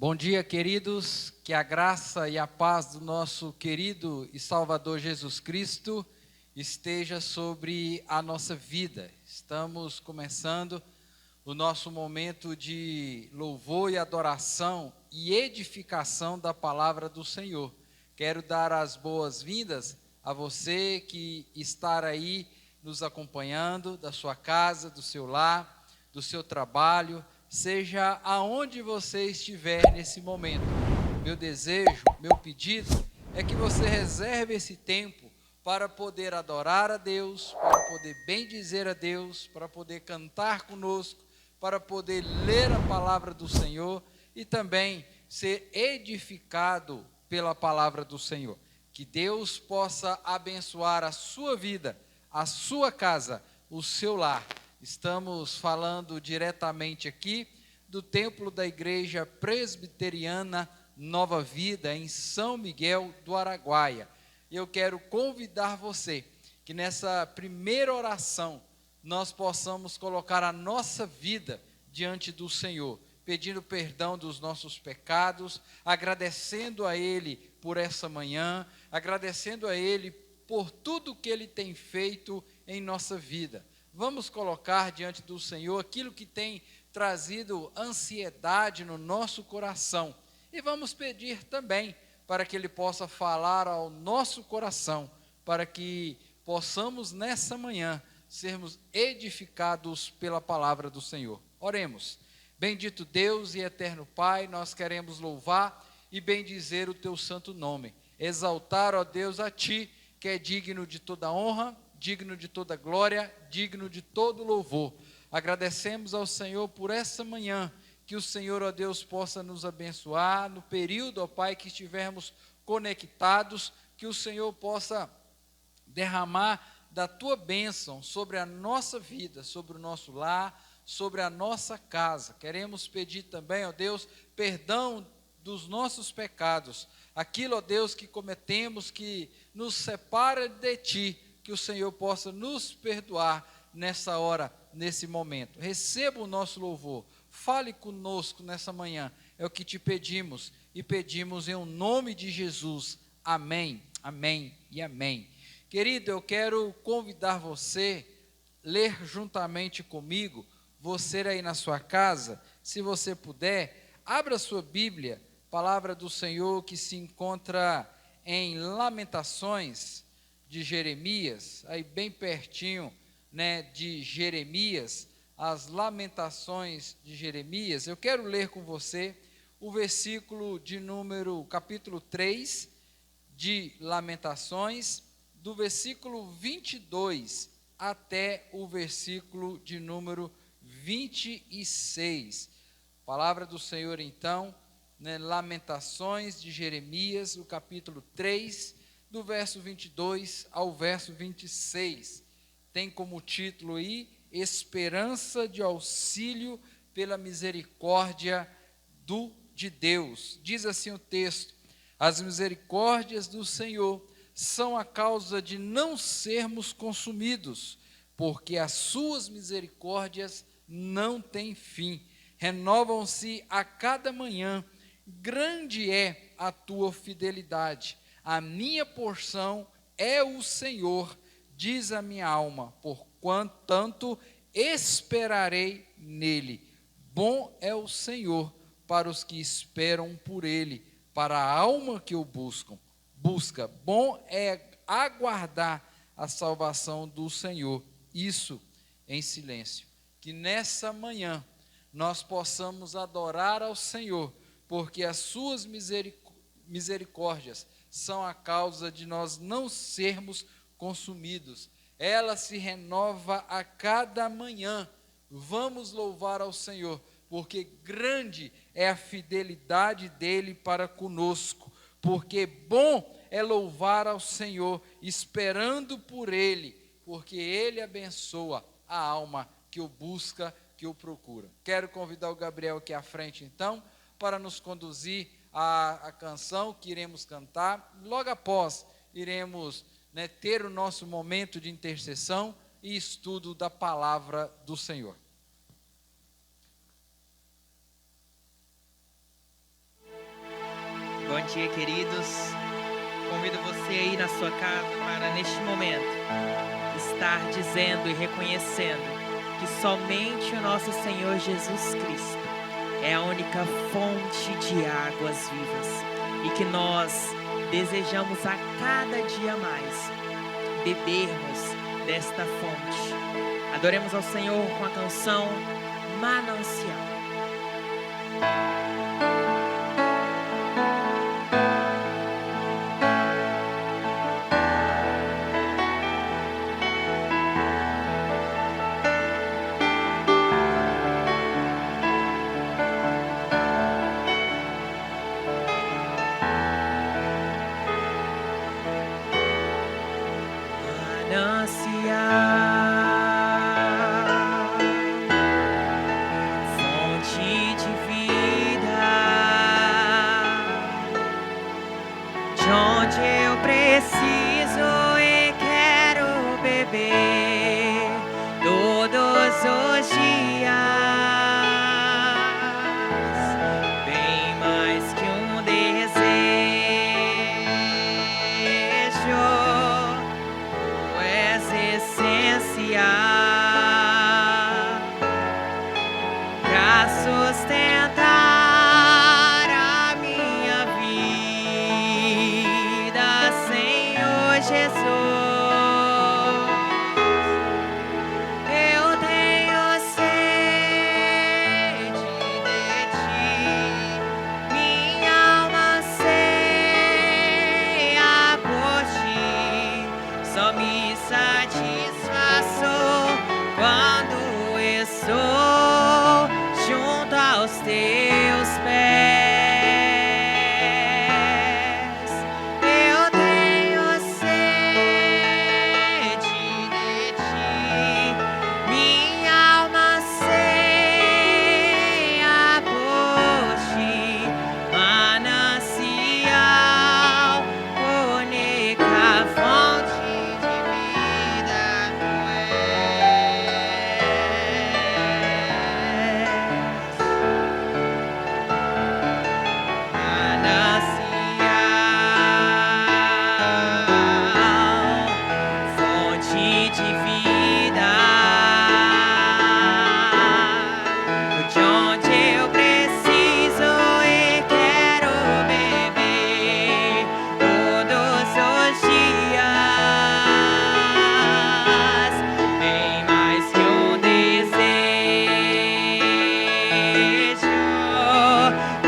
Bom dia, queridos, que a graça e a paz do nosso querido e Salvador Jesus Cristo esteja sobre a nossa vida. Estamos começando o nosso momento de louvor e adoração e edificação da palavra do Senhor. Quero dar as boas-vindas a você que está aí nos acompanhando, da sua casa, do seu lar, do seu trabalho, seja aonde você estiver nesse momento. Meu desejo, meu pedido é que você reserve esse tempo para poder adorar a Deus, para poder bendizer a Deus, para poder cantar conosco, para poder ler a palavra do Senhor e também ser edificado pela palavra do Senhor. Que Deus possa abençoar a sua vida, a sua casa, o seu lar. Estamos falando diretamente aqui do templo da Igreja Presbiteriana Nova Vida, em São Miguel do Araguaia. Eu quero convidar você que nessa primeira oração nós possamos colocar a nossa vida diante do Senhor, pedindo perdão dos nossos pecados, agradecendo a Ele por essa manhã, agradecendo a Ele por tudo que Ele tem feito em nossa vida. Vamos colocar diante do Senhor aquilo que tem trazido ansiedade no nosso coração. E vamos pedir também para que Ele possa falar ao nosso coração, para que possamos nessa manhã sermos edificados pela palavra do Senhor. Oremos. Bendito Deus e eterno Pai, nós queremos louvar e bendizer o Teu santo nome. Exaltar, ó Deus, a Ti, que é digno de toda honra, digno de toda glória, digno de todo louvor. Agradecemos ao Senhor por essa manhã, que o Senhor, ó Deus, possa nos abençoar no período, ó Pai, que estivermos conectados, que o Senhor possa derramar da Tua bênção sobre a nossa vida, sobre o nosso lar, sobre a nossa casa. Queremos pedir também, ó Deus, perdão dos nossos pecados, aquilo, ó Deus, que cometemos, que nos separa de Ti, que o Senhor possa nos perdoar nessa hora, nesse momento. Receba o nosso louvor, fale conosco nessa manhã, é o que te pedimos, e pedimos em nome de Jesus, amém, amém e amém. Querido, eu quero convidar você a ler juntamente comigo, você aí na sua casa, se você puder, abra sua Bíblia, palavra do Senhor que se encontra em Lamentações de Jeremias, aí bem pertinho, de Jeremias, as Lamentações de Jeremias. Eu quero ler com você o versículo de número, capítulo 3 de Lamentações, do versículo 22 até o versículo de número 26. Palavra do Senhor então, Lamentações de Jeremias, o capítulo 3, do verso 22 ao verso 26. Tem como título aí, Esperança de auxílio pela misericórdia de Deus. Diz assim o texto: as misericórdias do Senhor são a causa de não sermos consumidos, porque as suas misericórdias não têm fim, renovam-se a cada manhã, grande é a tua fidelidade. A minha porção é o Senhor, diz a minha alma, porquanto esperarei nele. Bom é o Senhor para os que esperam por ele, para a alma que o busca. Bom é aguardar a salvação do Senhor, isso em silêncio. Que nessa manhã nós possamos adorar ao Senhor, porque as suas misericórdias são a causa de nós não sermos consumidos. Ela se renova a cada manhã. Vamos louvar ao Senhor, porque grande é a fidelidade dele para conosco. Porque bom é louvar ao Senhor, esperando por ele, porque ele abençoa a alma que o busca, que o procura. Quero convidar o Gabriel aqui à frente então, para nos conduzir a canção que iremos cantar. Logo após, iremos ter o nosso momento de intercessão e estudo da palavra do Senhor. Bom dia, queridos. Convido você aí na sua casa para, neste momento, estar dizendo e reconhecendo que somente o nosso Senhor Jesus Cristo é a única fonte de águas vivas e que nós desejamos a cada dia mais bebermos desta fonte. Adoremos ao Senhor com a canção Manancial. Fonte de vida, de onde eu preciso e quero beber todos os dias, bem mais que um desejo, tu és essencial pra sustentar a minha vida, Senhor Jesus. Eu tenho sede de ti, minha alma anseia por ti, só me satisfaço quando estou junto aos teus pés. Eu tenho sede de ti, minha alma anseia por ti, manancial, única fonte de vida tu manancial, fonte de vida, de onde eu preciso e quero beber todos os dias, bem mais que um desejo,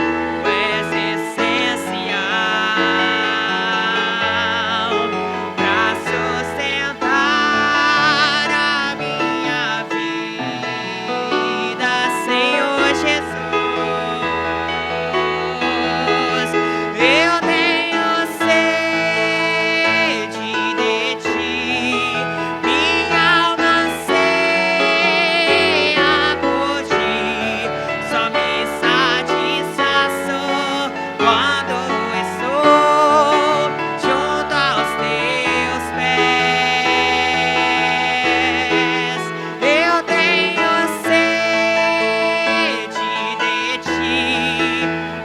tu és essencial pra sustentar a minha vida, Senhor Jesus. Eu tenho sede de ti, minha alma anseia por ti, só me satisfaço quando estou junto aos teus pés. Eu tenho sede de ti,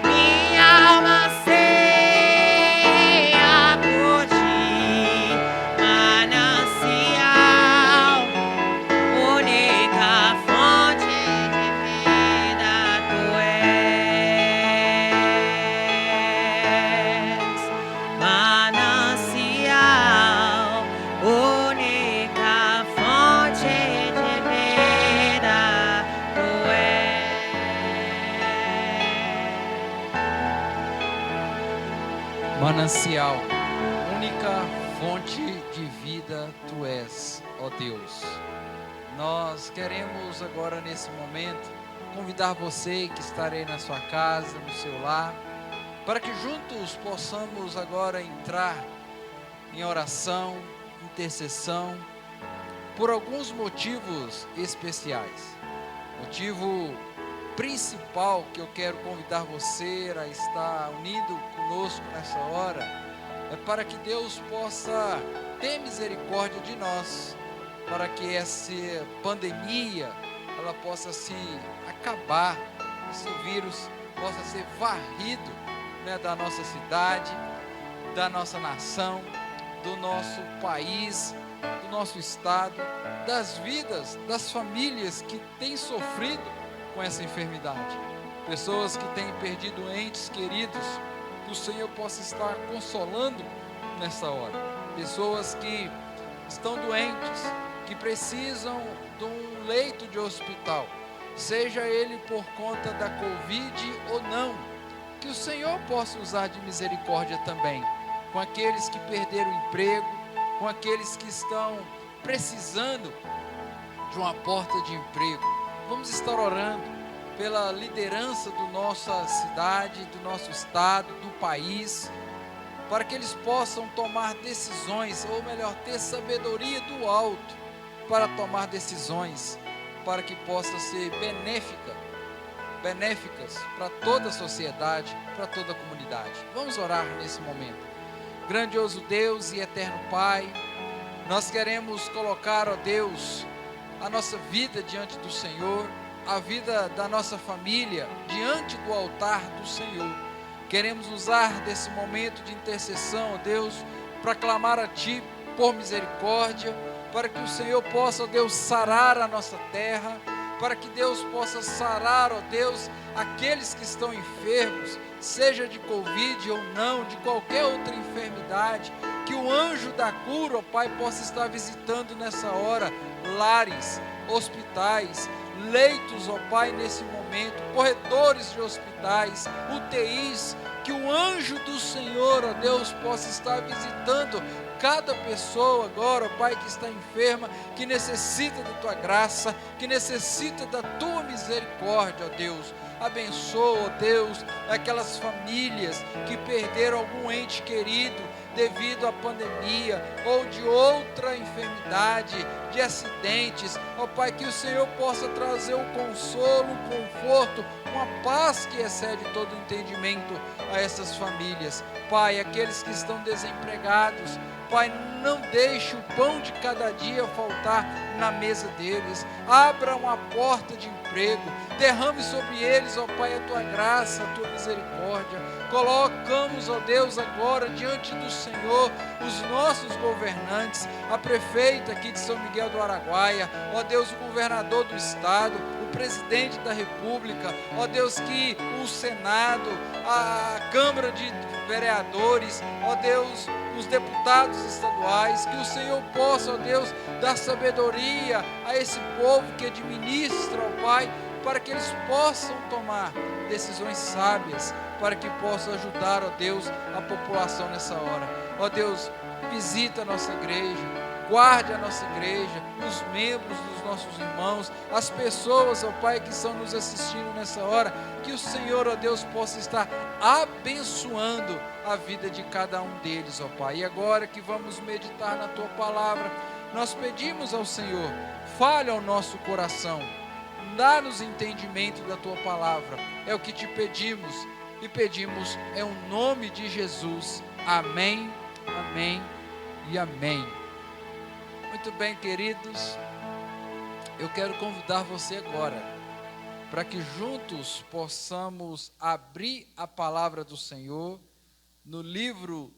minha alma anseia por ti, manancial, única fonte de vida tu és, manancial, única fonte de vida tu és. Manancial, única fonte de vida tu és, ó Deus. Nós queremos agora nesse momento convidar você que estarei na sua casa, no seu lar, para que juntos possamos agora entrar em oração, intercessão, por alguns motivos especiais. Motivo principal que eu quero convidar você a estar unido conosco nessa hora é para que Deus possa ter misericórdia de nós, para que essa pandemia ela possa se acabar, esse vírus possa ser varrido né, da nossa cidade, da nossa nação, do nosso país, do nosso estado, das vidas, das famílias que têm sofrido com essa enfermidade. Pessoas que têm perdido entes queridos, que o Senhor possa estar consolando nessa hora. Pessoas que estão doentes, que precisam de um leito de hospital, seja ele por conta da Covid ou não, que o Senhor possa usar de misericórdia também, com aqueles que perderam o emprego, com aqueles que estão precisando de uma porta de emprego. Vamos estar orando pela liderança da nossa cidade, do nosso estado, do país, para que eles possam tomar decisões, ou melhor, ter sabedoria do alto para tomar decisões, para que possa ser benéficas para toda a sociedade, para toda a comunidade. Vamos orar nesse momento. Grandioso Deus e eterno Pai, nós queremos colocar, ó Deus, a nossa vida diante do Senhor, a vida da nossa família diante do altar do Senhor. Queremos usar desse momento de intercessão, ó Deus, para clamar a Ti por misericórdia, para que o Senhor possa, ó Deus, sarar a nossa terra, para que Deus possa sarar, ó Deus, aqueles que estão enfermos, seja de Covid ou não, de qualquer outra enfermidade, que o anjo da cura, ó Pai, possa estar visitando nessa hora lares, hospitais, leitos, ó Pai, nesse momento, corredores de hospitais, UTIs, que o anjo do Senhor, ó Deus, possa estar visitando cada pessoa agora, ó Pai, que está enferma, que necessita da Tua graça, que necessita da Tua misericórdia, ó Deus. Abençoa, ó Deus, aquelas famílias que perderam algum ente querido devido à pandemia ou de outra enfermidade, de acidentes. Ó Pai, que o Senhor possa trazer o consolo, o conforto, uma paz que excede todo entendimento a essas famílias. Pai, aqueles que estão desempregados, Pai, não deixe o pão de cada dia faltar na mesa deles. Abra uma porta de emprego, derrame sobre eles, ó Pai, a Tua graça, a Tua misericórdia. Colocamos, ó Deus, agora diante do Senhor os nossos governantes, a prefeita aqui de São Miguel do Araguaia, ó Deus, o governador do estado, o presidente da República, ó Deus, que o Senado, a Câmara de Vereadores, ó Deus, os deputados estaduais, que o Senhor possa, ó Deus, dar sabedoria a esse povo que administra, ó Pai, para que eles possam tomar decisões sábias, para que possam ajudar, ó Deus, a população nessa hora. Ó Deus, visita a nossa igreja, guarde a nossa igreja, os membros dos nossos irmãos, as pessoas, ó Pai, que estão nos assistindo nessa hora, que o Senhor, ó Deus, possa estar abençoando a vida de cada um deles, ó Pai. E agora que vamos meditar na Tua palavra, nós pedimos ao Senhor, fale ao nosso coração, dá-nos entendimento da Tua palavra, é o que te pedimos, e pedimos em o nome de Jesus, amém, amém e amém. Muito bem, queridos, eu quero convidar você agora, para que juntos possamos abrir a palavra do Senhor, no livro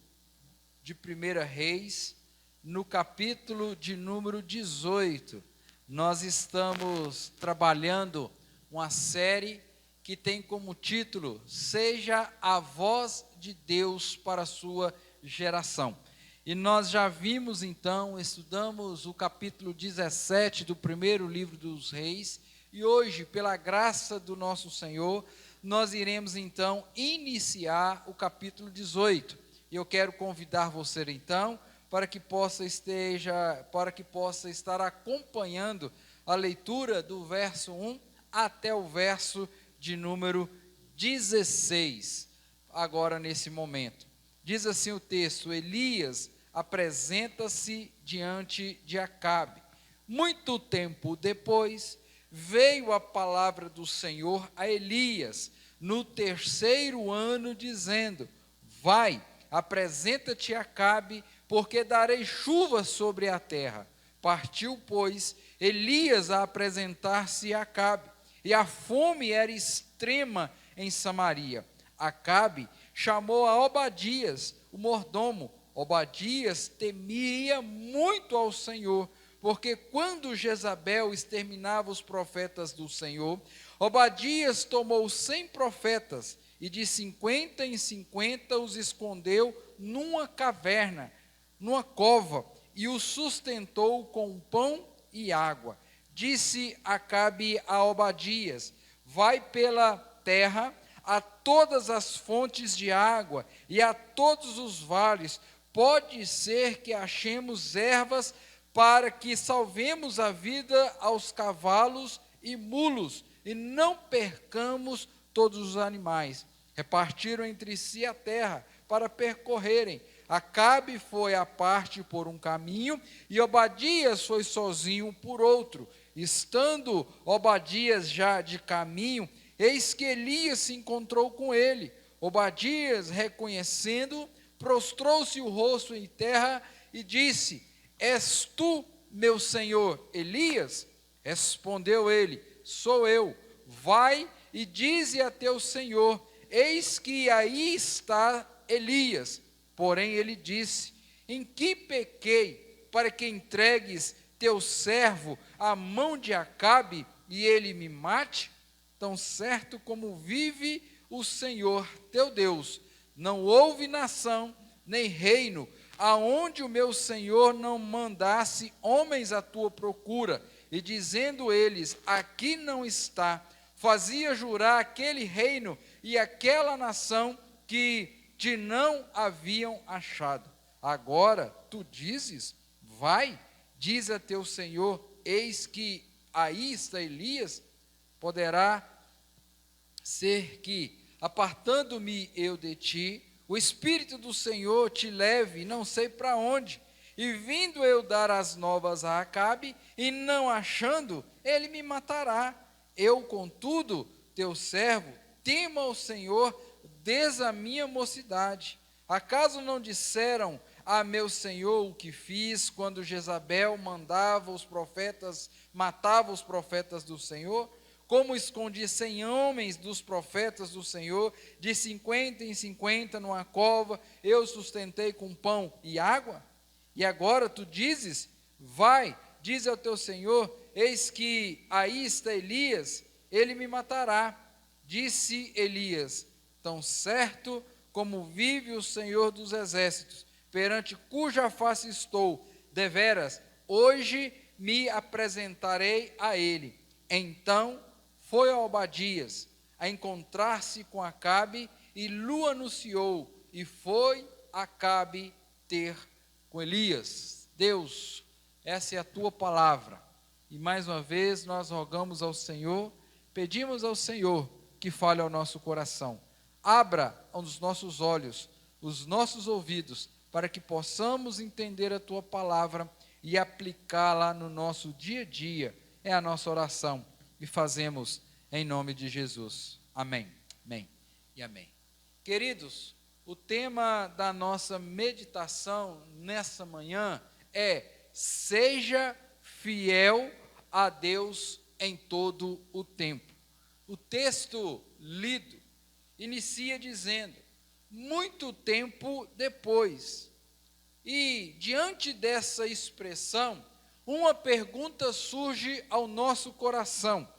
de 1 Reis, no capítulo de número 18, nós estamos trabalhando uma série que tem como título, Seja a Voz de Deus para a Sua Geração. E nós já vimos então, estudamos o capítulo 17 do primeiro livro dos Reis, e hoje, pela graça do nosso Senhor, nós iremos então iniciar o capítulo 18. E eu quero convidar você então, para que possa estar acompanhando a leitura do verso 1 até o verso de número 16, agora nesse momento. Diz assim o texto: Elias apresenta-se diante de Acabe. Muito tempo depois, veio a palavra do Senhor a Elias, no 3º ano, dizendo: Vai, apresenta-te a Acabe, porque darei chuva sobre a terra. Partiu, pois, Elias a apresentar-se a Acabe, e a fome era extrema em Samaria. Acabe chamou a Obadias, o mordomo. Obadias temia muito ao Senhor, porque quando Jezabel exterminava os profetas do Senhor, Obadias tomou 100 profetas e de 50 em 50 os escondeu numa caverna, numa cova, e os sustentou com pão e água. Disse Acabe a Obadias: vai pela terra a todas as fontes de água e a todos os vales, pode ser que achemos ervas para que salvemos a vida aos cavalos e mulos, e não percamos todos os animais. Repartiram entre si a terra para percorrerem. Acabe foi à parte por um caminho, e Obadias foi sozinho por outro. Estando Obadias já de caminho, eis que Elias se encontrou com ele. Obadias, reconhecendo, prostrou-se o rosto em terra e disse: és tu, meu senhor Elias? Respondeu ele: sou eu. Vai e dize a teu senhor: eis que aí está Elias. Porém ele disse: em que pequei para que entregues teu servo à mão de Acabe e ele me mate? Tão certo como vive o Senhor teu Deus, não houve nação nem reino aonde o meu Senhor não mandasse homens à tua procura, e dizendo eles: aqui não está, fazia jurar aquele reino e aquela nação que te não haviam achado. Agora tu dizes: vai, diz a teu Senhor: eis que aí está Elias. Poderá ser que, apartando-me eu de ti, o Espírito do Senhor te leve, não sei para onde, e vindo eu dar as novas a Acabe, e não achando, ele me matará. Eu, contudo, teu servo, temo ao Senhor desde a minha mocidade. Acaso não disseram a meu senhor o que fiz, quando Jezabel matava os profetas do Senhor? Como escondi 100 homens dos profetas do Senhor, de 50 em 50 numa cova, eu sustentei com pão e água? E agora tu dizes: vai, diz ao teu Senhor: eis que aí está Elias, ele me matará. Disse Elias: tão certo como vive o Senhor dos exércitos, perante cuja face estou, deveras, hoje me apresentarei a ele. Então foi a Obadias a encontrar-se com Acabe, e lhe anunciou, e foi Acabe ter com Elias. Deus, essa é a tua palavra, e mais uma vez nós rogamos ao Senhor, pedimos ao Senhor que fale ao nosso coração. Abra os nossos olhos, os nossos ouvidos, para que possamos entender a tua palavra e aplicá-la no nosso dia a dia. É a nossa oração e fazemos em nome de Jesus. Amém. Amém e amém. Queridos, o tema da nossa meditação nessa manhã é: seja fiel a Deus em todo o tempo. O texto lido inicia dizendo: muito tempo depois. E diante dessa expressão, uma pergunta surge ao nosso coração: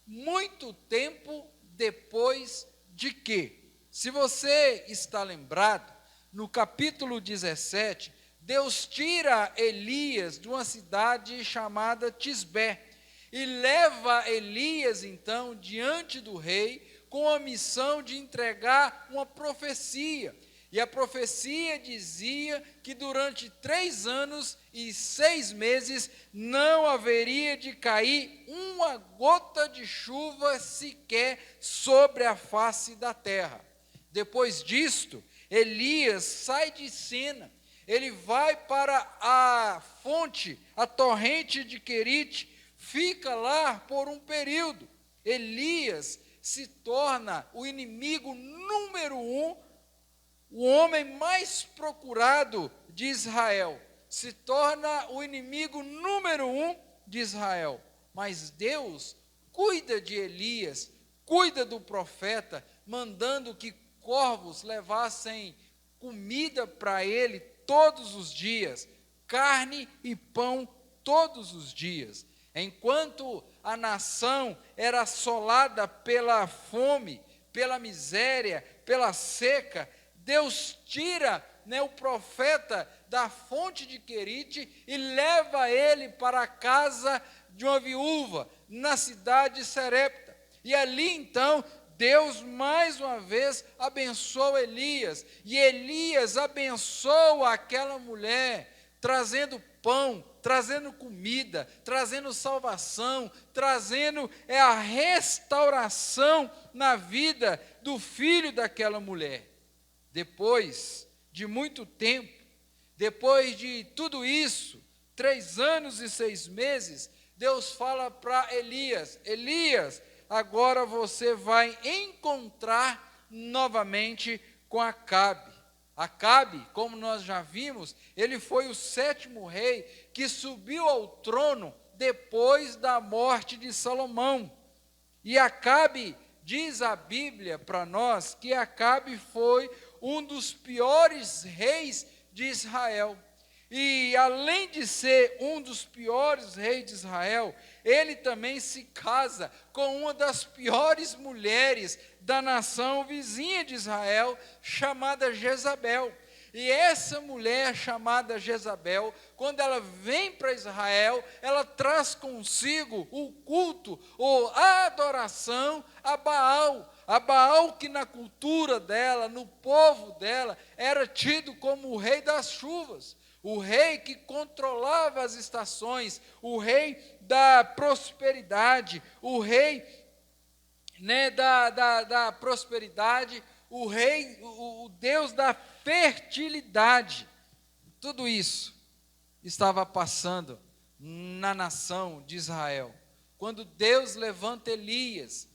muito tempo depois de quê? Se você está lembrado, no capítulo 17, Deus tira Elias de uma cidade chamada Tisbé e leva Elias então diante do rei com a missão de entregar uma profecia. E a profecia dizia que durante 3 anos e 6 meses não haveria de cair uma gota de chuva sequer sobre a face da terra. Depois disto, Elias sai de cena, ele vai para a fonte, a torrente de Querite, fica lá por um período. Elias se torna o inimigo número 1, o homem mais procurado de Israel, se torna o inimigo número 1 de Israel. Mas Deus cuida de Elias, cuida do profeta, mandando que corvos levassem comida para ele todos os dias, carne e pão todos os dias. Enquanto a nação era assolada pela fome, pela miséria, pela seca, Deus tira, o profeta da fonte de Querite e leva ele para a casa de uma viúva, na cidade de Serepta. E ali então, Deus mais uma vez abençoa Elias, e Elias abençoa aquela mulher, trazendo pão, trazendo comida, trazendo salvação, trazendo a restauração na vida do filho daquela mulher. Depois de muito tempo, depois de tudo isso, 3 anos e 6 meses, Deus fala para Elias: Elias, agora você vai encontrar novamente com Acabe. Acabe, como nós já vimos, ele foi o 7º rei que subiu ao trono depois da morte de Salomão. E Acabe, diz a Bíblia para nós, que Acabe foi um dos piores reis de Israel. E além de ser um dos piores reis de Israel, ele também se casa com uma das piores mulheres da nação vizinha de Israel, chamada Jezabel. E essa mulher chamada Jezabel, quando ela vem para Israel, ela traz consigo o culto ou a adoração a Baal. A Baal, que na cultura dela, no povo dela, era tido como o rei das chuvas, o rei que controlava as estações, o rei da prosperidade, o rei da prosperidade, o rei, o Deus da fertilidade. Tudo isso estava passando na nação de Israel. Quando Deus levanta Elias,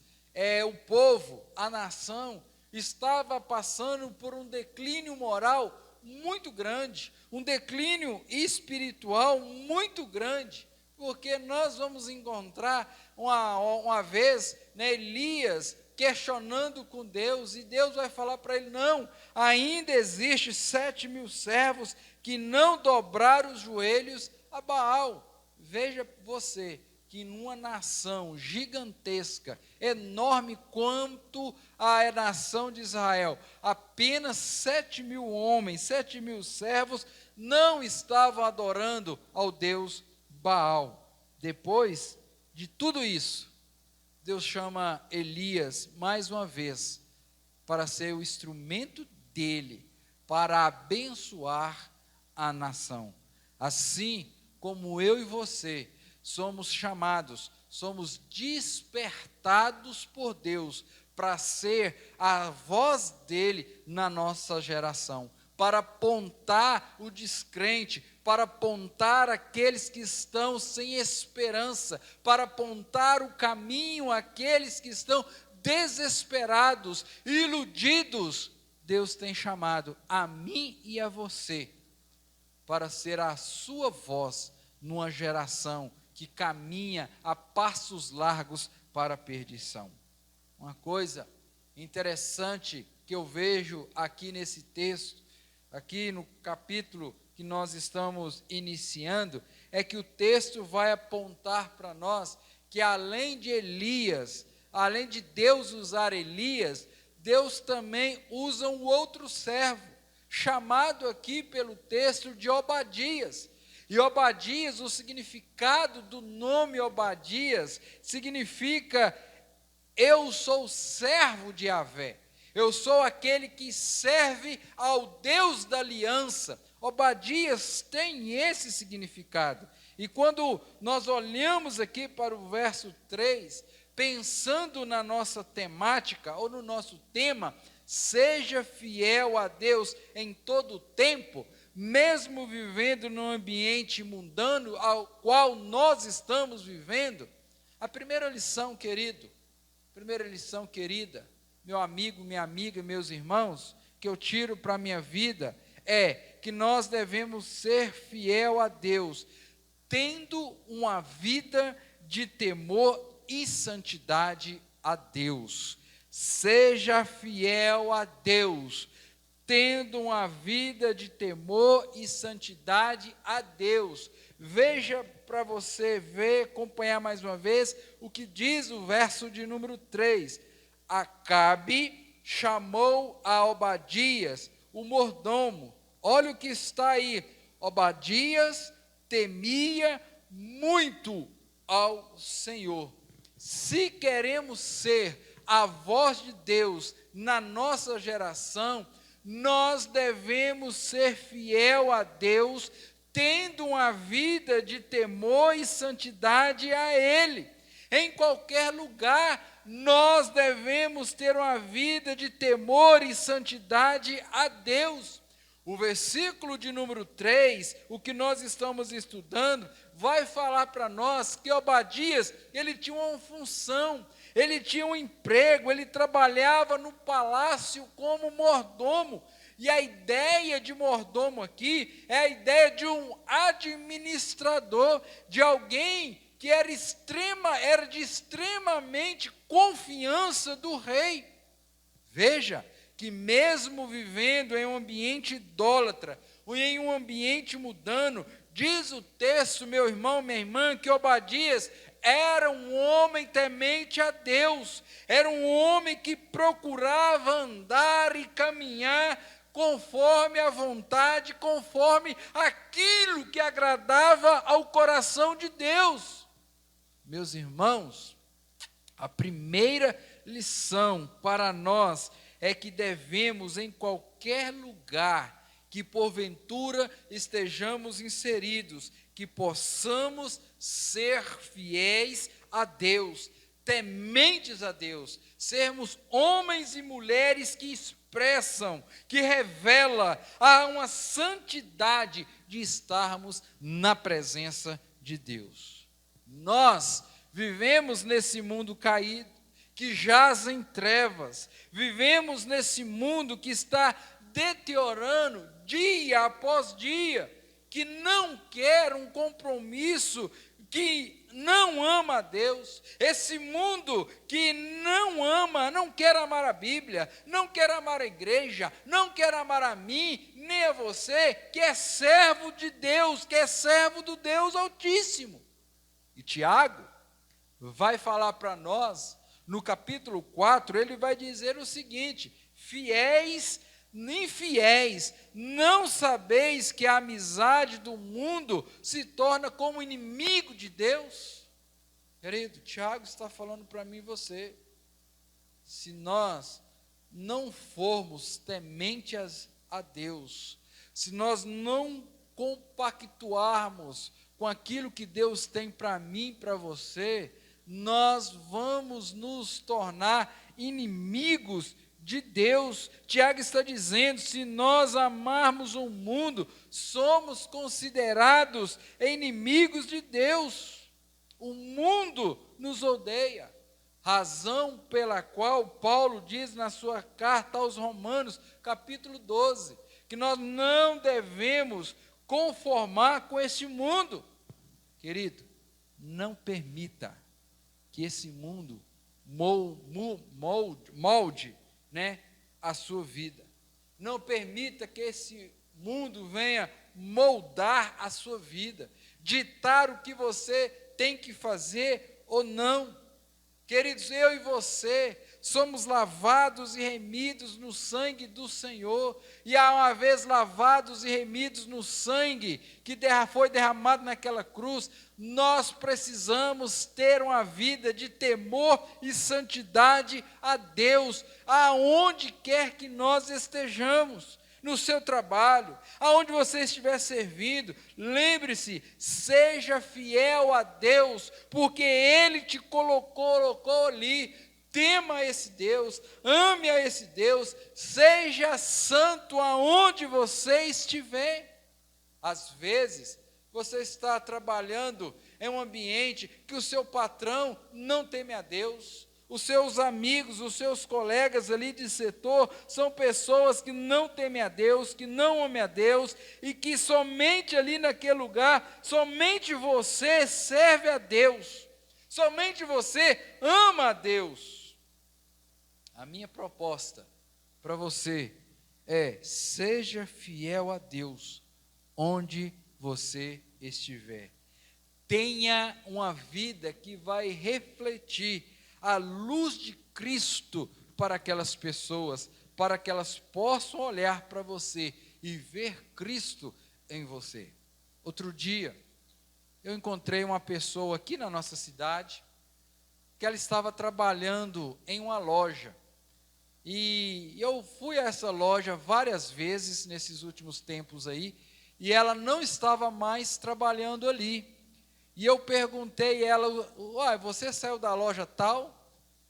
o povo, a nação, estava passando por um declínio moral muito grande, um declínio espiritual muito grande, porque nós vamos encontrar uma vez, Elias questionando com Deus, e Deus vai falar para ele: não, ainda existe 7.000 servos que não dobraram os joelhos a Baal. Veja você, que numa nação gigantesca, enorme quanto a nação de Israel, apenas 7.000 homens, 7.000 servos, não estavam adorando ao Deus Baal. Depois de tudo isso, Deus chama Elias mais uma vez para ser o instrumento dele para abençoar a nação. Assim como eu e você somos chamados, somos despertados por Deus para ser a voz dele na nossa geração, para apontar o descrente, para apontar aqueles que estão sem esperança, para apontar o caminho àqueles que estão desesperados, iludidos. Deus tem chamado a mim e a você para ser a sua voz numa geração que caminha a passos largos para a perdição. Uma coisa interessante que eu vejo aqui nesse texto, aqui no capítulo que nós estamos iniciando, é que o texto vai apontar para nós que além de Elias, além de Deus usar Elias, Deus também usa um outro servo, chamado aqui pelo texto de Obadias. E Obadias, o significado do nome Obadias, significa: eu sou servo de Yahvé, eu sou aquele que serve ao Deus da aliança. Obadias tem esse significado. E quando nós olhamos aqui para o verso 3, pensando na nossa temática, ou no nosso tema, seja fiel a Deus em todo o tempo, mesmo vivendo num ambiente mundano ao qual nós estamos vivendo. A primeira lição, querido, querida, meu amigo, minha amiga, meus irmãos, que eu tiro para a minha vida, é que nós devemos ser fiel a Deus, tendo uma vida de temor e santidade a Deus. seja fiel a Deus, tendo uma vida de temor e santidade a Deus. Veja para você ver, acompanhar mais uma vez o que diz o verso de número 3. Acabe chamou a Obadias, o mordomo. Olha o que está aí. Obadias temia muito ao Senhor. Se queremos ser a voz de Deus na nossa geração, nós devemos ser fiel a Deus, tendo uma vida de temor e santidade a Ele. Em qualquer lugar, nós devemos ter uma vida de temor e santidade a Deus. O versículo de número 3, o que nós estamos estudando, vai falar para nós que Obadias, ele tinha uma função, ele tinha um emprego, ele trabalhava no palácio como mordomo. E a ideia de mordomo aqui é a ideia de um administrador, de alguém que era de extremamente confiança do rei. Veja que mesmo vivendo em um ambiente idólatra, ou em um ambiente mundano, diz o texto, meu irmão, minha irmã, que Obadias era um homem temente a Deus, era um homem que procurava andar e caminhar conforme a vontade, conforme aquilo que agradava ao coração de Deus. Meus irmãos, a primeira lição para nós é que devemos, em qualquer lugar que porventura estejamos inseridos, que possamos ser fiéis a Deus, tementes a Deus, sermos homens e mulheres que expressam, que revela uma santidade de estarmos na presença de Deus. Nós vivemos nesse mundo caído, que jaz em trevas, vivemos nesse mundo que está deteriorando dia após dia, que não quer um compromisso, que não ama a Deus, esse mundo que não ama, não quer amar a Bíblia, não quer amar a igreja, não quer amar a mim, nem a você, que é servo de Deus, que é servo do Deus Altíssimo. E Tiago vai falar para nós, no capítulo 4, ele vai dizer o seguinte: fiéis, infiéis, não sabeis que a amizade do mundo se torna como inimigo de Deus? Querido, Tiago está falando para mim e você, se nós não formos tementes a Deus, se nós não compactuarmos com aquilo que Deus tem para mim e para você, nós vamos nos tornar inimigos de Deus. Tiago está dizendo, se nós amarmos o mundo, somos considerados inimigos de Deus. O mundo nos odeia, razão pela qual Paulo diz na sua carta aos Romanos, capítulo 12, que nós não devemos conformar com este mundo. Querido, não permita que esse mundo molde, a sua vida. Não permita que esse mundo venha moldar a sua vida, ditar o que você tem que fazer ou não. Queridos, eu e você somos lavados e remidos no sangue do Senhor, e uma vez lavados e remidos no sangue que foi derramado naquela cruz, nós precisamos ter uma vida de temor e santidade a Deus, aonde quer que nós estejamos. No seu trabalho, aonde você estiver servindo, lembre-se, seja fiel a Deus, porque Ele te colocou ali. Tema esse Deus, ame a esse Deus, seja santo aonde você estiver. Às vezes, você está trabalhando em um ambiente que o seu patrão não teme a Deus, os seus amigos, os seus colegas ali de setor são pessoas que não temem a Deus, que não amam a Deus, e que somente ali naquele lugar, somente você serve a Deus, somente você ama a Deus. A minha proposta para você é: seja fiel a Deus onde você estiver. Tenha uma vida que vai refletir a luz de Cristo para aquelas pessoas, para que elas possam olhar para você e ver Cristo em você. Outro dia, eu encontrei uma pessoa aqui na nossa cidade, que ela estava trabalhando em uma loja. E eu fui a essa loja várias vezes nesses últimos tempos aí, e ela não estava mais trabalhando ali. E eu perguntei a ela: uai, você saiu da loja tal?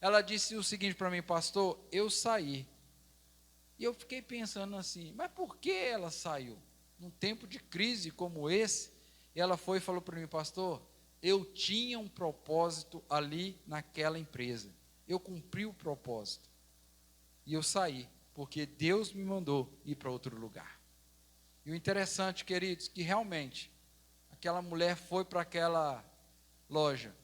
Ela disse o seguinte para mim: pastor, eu saí. E eu fiquei pensando assim, mas por que ela saiu? Num tempo de crise como esse, ela foi e falou para mim: pastor, eu tinha um propósito ali naquela empresa. Eu cumpri o propósito. E eu saí, porque Deus me mandou ir para outro lugar. E o interessante, queridos, que realmente aquela mulher foi para aquela loja.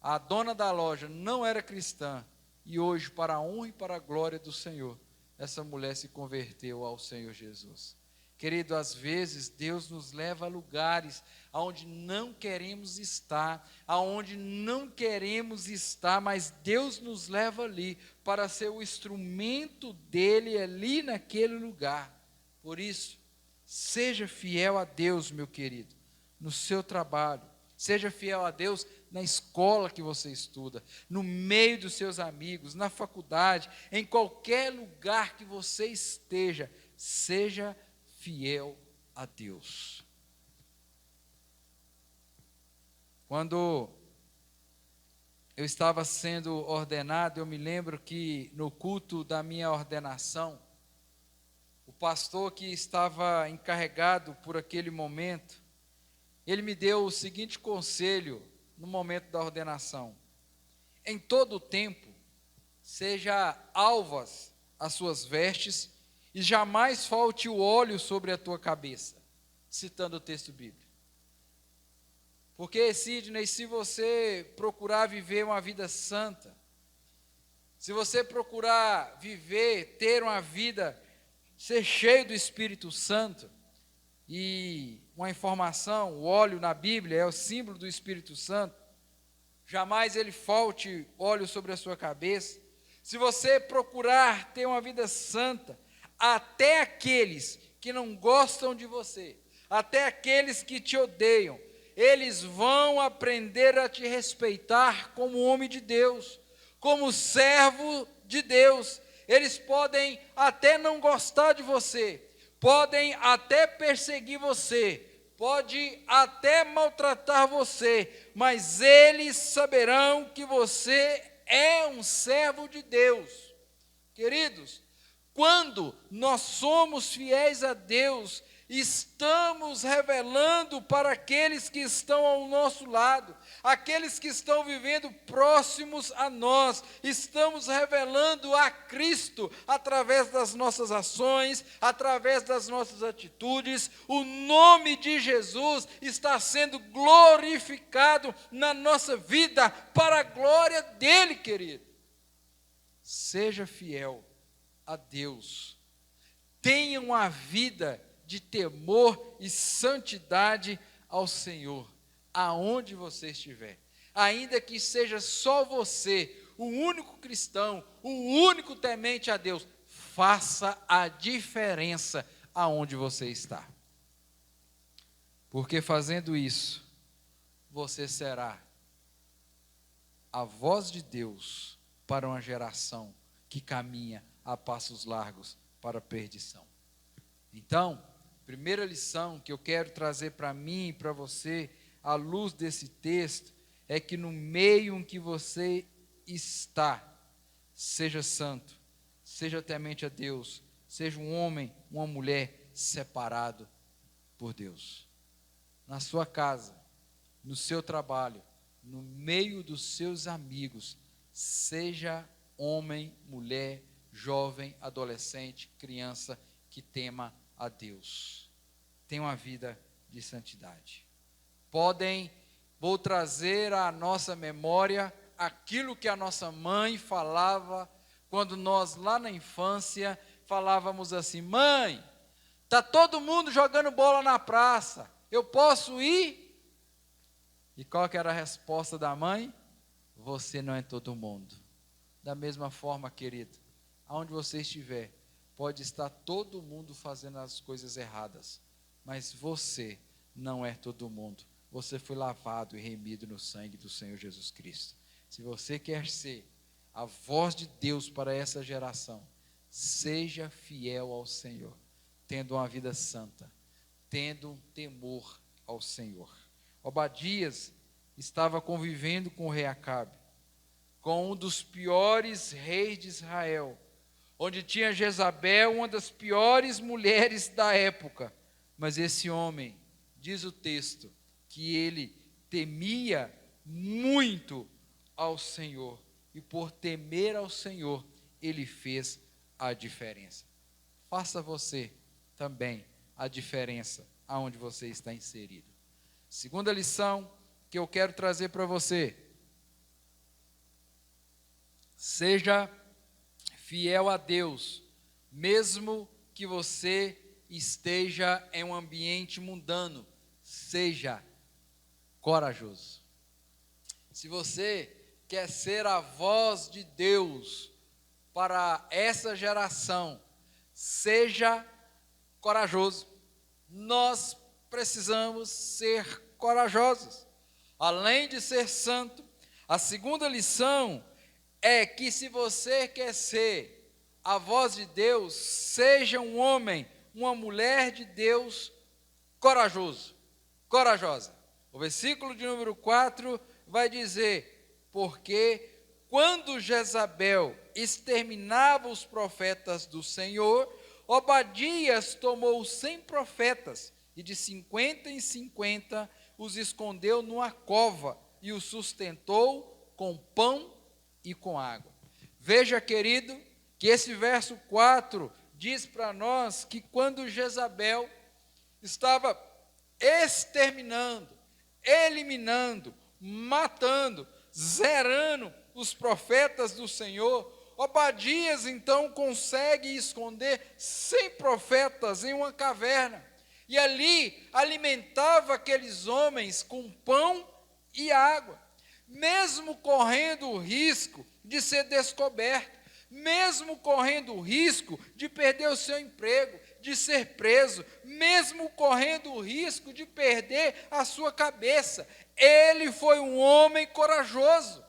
A dona da loja não era cristã. E hoje, para a honra e para a glória do Senhor, essa mulher se converteu ao Senhor Jesus. Querido, às vezes Deus nos leva a lugares aonde não queremos estar, mas Deus nos leva ali para ser o instrumento dele ali naquele lugar. Por isso, seja fiel a Deus, meu querido, no seu trabalho, seja fiel a Deus na escola que você estuda, no meio dos seus amigos, na faculdade, em qualquer lugar que você esteja, seja fiel a Deus. Quando eu estava sendo ordenado, eu me lembro que no culto da minha ordenação, o pastor que estava encarregado por aquele momento, ele me deu o seguinte conselho no momento da ordenação: em todo o tempo, seja alvas as suas vestes, e jamais falte o óleo sobre a tua cabeça, citando o texto bíblico. Porque, Sidney, se você procurar viver uma vida santa, se você procurar viver, ter uma vida, ser cheio do Espírito Santo, e uma informação, o óleo na Bíblia é o símbolo do Espírito Santo, jamais ele falte óleo sobre a sua cabeça. Se você procurar ter uma vida santa, até aqueles que não gostam de você, até aqueles que te odeiam, eles vão aprender a te respeitar como homem de Deus, como servo de Deus. Eles podem até não gostar de você, podem até perseguir você, pode até maltratar você, mas eles saberão que você é um servo de Deus. Queridos, quando nós somos fiéis a Deus, estamos revelando para aqueles que estão ao nosso lado, aqueles que estão vivendo próximos a nós, estamos revelando a Cristo através das nossas ações, através das nossas atitudes. O nome de Jesus está sendo glorificado na nossa vida, para a glória dele, querido. Seja fiel a Deus, tenha uma vida de temor e santidade ao Senhor, aonde você estiver, ainda que seja só você, o único cristão, o único temente a Deus, faça a diferença aonde você está, porque fazendo isso, você será a voz de Deus para uma geração que caminha a passos largos para a perdição. Então, primeira lição que eu quero trazer para mim e para você, à luz desse texto, é que no meio em que você está, seja santo, seja temente a Deus, seja um homem, uma mulher separado por Deus. Na sua casa, no seu trabalho, no meio dos seus amigos, seja homem, mulher, jovem, adolescente, criança que tema a Deus. Tenha uma vida de santidade. Vou trazer à nossa memória aquilo que a nossa mãe falava quando nós lá na infância falávamos assim: mãe, está todo mundo jogando bola na praça, eu posso ir? E qual que era a resposta da mãe? Você não é todo mundo. Da mesma forma, querido, aonde você estiver, pode estar todo mundo fazendo as coisas erradas, mas você não é todo mundo. Você foi lavado e remido no sangue do Senhor Jesus Cristo. Se você quer ser a voz de Deus para essa geração, seja fiel ao Senhor, tendo uma vida santa, tendo um temor ao Senhor. Obadias estava convivendo com o rei Acabe, com um dos piores reis de Israel, onde tinha Jezabel, uma das piores mulheres da época. Mas esse homem, diz o texto, que ele temia muito ao Senhor, e por temer ao Senhor, ele fez a diferença. Faça você também a diferença aonde você está inserido. Segunda lição que eu quero trazer para você: seja fiel a Deus, mesmo que você esteja em um ambiente mundano. Seja corajoso. Se você quer ser a voz de Deus para essa geração, seja corajoso. Nós precisamos ser corajosos. Além de ser santo, a segunda lição é que se você quer ser a voz de Deus, seja um homem, uma mulher de Deus corajoso, corajosa. O versículo de número 4 vai dizer: porque quando Jezabel exterminava os profetas do Senhor, Obadias tomou 100 profetas e de 50 em 50 os escondeu numa cova e os sustentou com pão e com água. Veja, querido, que esse verso 4 diz para nós que quando Jezabel estava exterminando, eliminando, matando, zerando os profetas do Senhor, Obadias então consegue esconder 100 profetas em uma caverna, e ali alimentava aqueles homens com pão e água, mesmo correndo o risco de ser descoberto, mesmo correndo o risco de perder o seu emprego, de ser preso, mesmo correndo o risco de perder a sua cabeça. Ele foi um homem corajoso.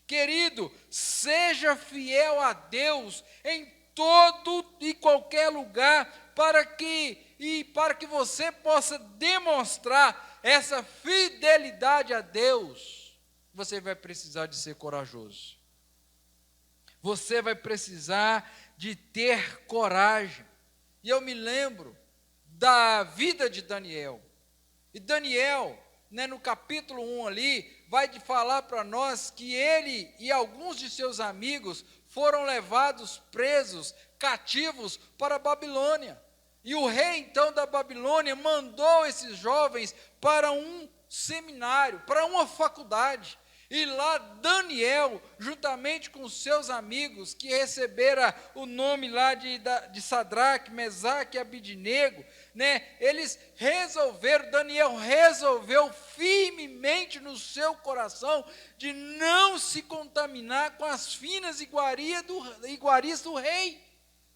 Querido, seja fiel a Deus em todo e qualquer lugar, para que você possa demonstrar essa fidelidade a Deus. Você vai precisar de ser corajoso. Você vai precisar de ter coragem. E eu me lembro da vida de Daniel. E Daniel, no capítulo 1 ali, vai falar para nós que ele e alguns de seus amigos foram levados presos, cativos para a Babilônia. E o rei então da Babilônia mandou esses jovens para um seminário, para uma faculdade. E lá Daniel, juntamente com seus amigos, que recebera o nome lá de Sadraque, Mesaque e Abidnego, Daniel resolveu firmemente no seu coração de não se contaminar com as finas iguarias do rei.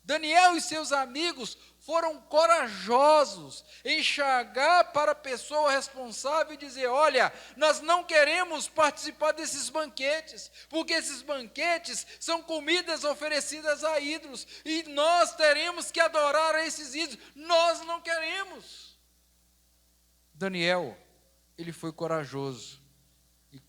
Daniel e seus amigos foram corajosos em chegar para a pessoa responsável e dizer: olha, nós não queremos participar desses banquetes, porque esses banquetes são comidas oferecidas a ídolos, e nós teremos que adorar a esses ídolos, nós não queremos. Daniel, ele foi corajoso,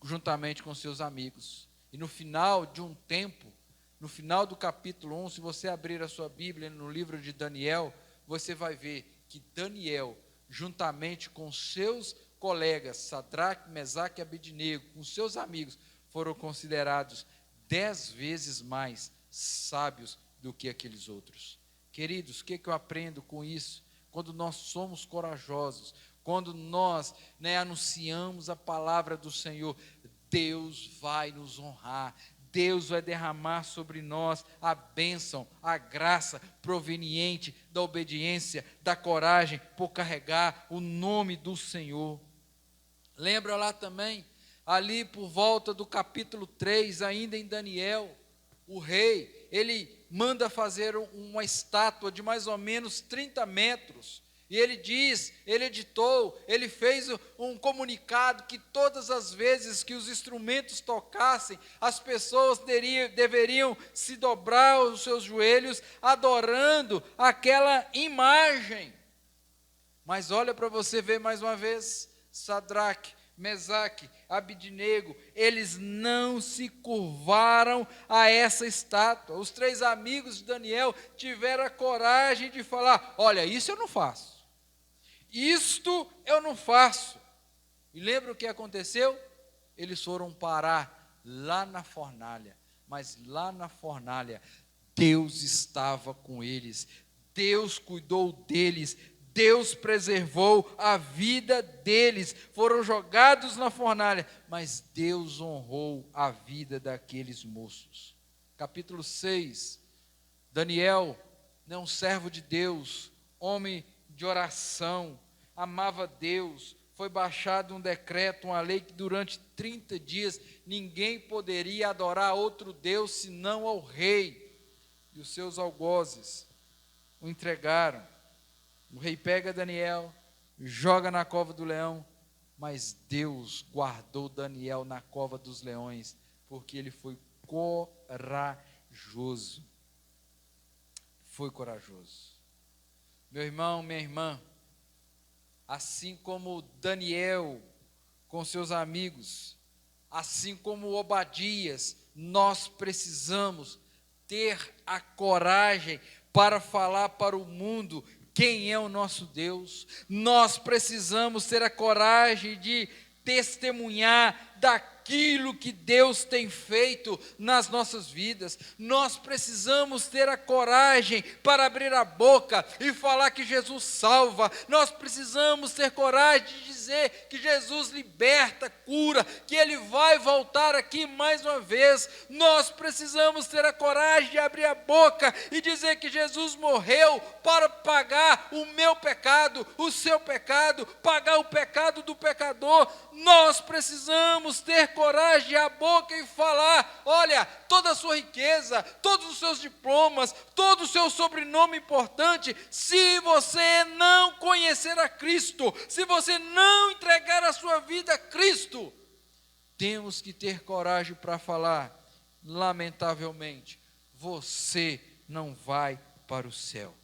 juntamente com seus amigos, e no final de um tempo, no final do capítulo 1, se você abrir a sua Bíblia no livro de Daniel, você vai ver que Daniel, juntamente com seus colegas, Sadraque, Mesaque e Abidnego, com seus amigos, foram considerados 10 vezes mais sábios do que aqueles outros. Queridos, o que eu aprendo com isso? Quando nós somos corajosos, quando nós anunciamos a palavra do Senhor, Deus vai nos honrar, Deus vai derramar sobre nós a bênção, a graça proveniente da obediência, da coragem por carregar o nome do Senhor. Lembra lá também, ali por volta do capítulo 3, ainda em Daniel, o rei, ele manda fazer uma estátua de mais ou menos 30 metros, e ele diz, ele editou, ele fez um comunicado que todas as vezes que os instrumentos tocassem, as pessoas deveriam se dobrar os seus joelhos, adorando aquela imagem. Mas olha para você ver mais uma vez, Sadraque, Mesaque, Abidnego, eles não se curvaram a essa estátua. Os 3 amigos de Daniel tiveram a coragem de falar: olha, isso eu não faço. Isto eu não faço. E lembra o que aconteceu? Eles foram parar lá na fornalha. Mas lá na fornalha, Deus estava com eles. Deus cuidou deles. Deus preservou a vida deles. Foram jogados na fornalha, mas Deus honrou a vida daqueles moços. Capítulo 6. Daniel, um servo de Deus, homem de oração, amava Deus. Foi baixado um decreto, uma lei que durante 30 dias ninguém poderia adorar outro Deus senão ao rei. E os seus algozes o entregaram. O rei pega Daniel, joga na cova do leão, mas Deus guardou Daniel na cova dos leões, porque ele foi corajoso. Foi corajoso. Meu irmão, minha irmã, assim como Daniel com seus amigos, assim como Obadias, nós precisamos ter a coragem para falar para o mundo quem é o nosso Deus. Nós precisamos ter a coragem de testemunhar daquilo que Deus tem feito nas nossas vidas. Nós precisamos ter a coragem para abrir a boca e falar que Jesus salva. Nós precisamos ter coragem de dizer que Jesus liberta, cura, que Ele vai voltar aqui mais uma vez. Nós precisamos ter a coragem de abrir a boca e dizer que Jesus morreu para pagar o meu pecado, o seu pecado, pagar o pecado do pecador. Nós precisamos ter coragem de abrir a boca e falar: olha, toda a sua riqueza, todos os seus diplomas, todo o seu sobrenome importante, se você não conhecer a Cristo, se você não entregar a sua vida a Cristo, temos que ter coragem para falar: lamentavelmente, você não vai para o céu.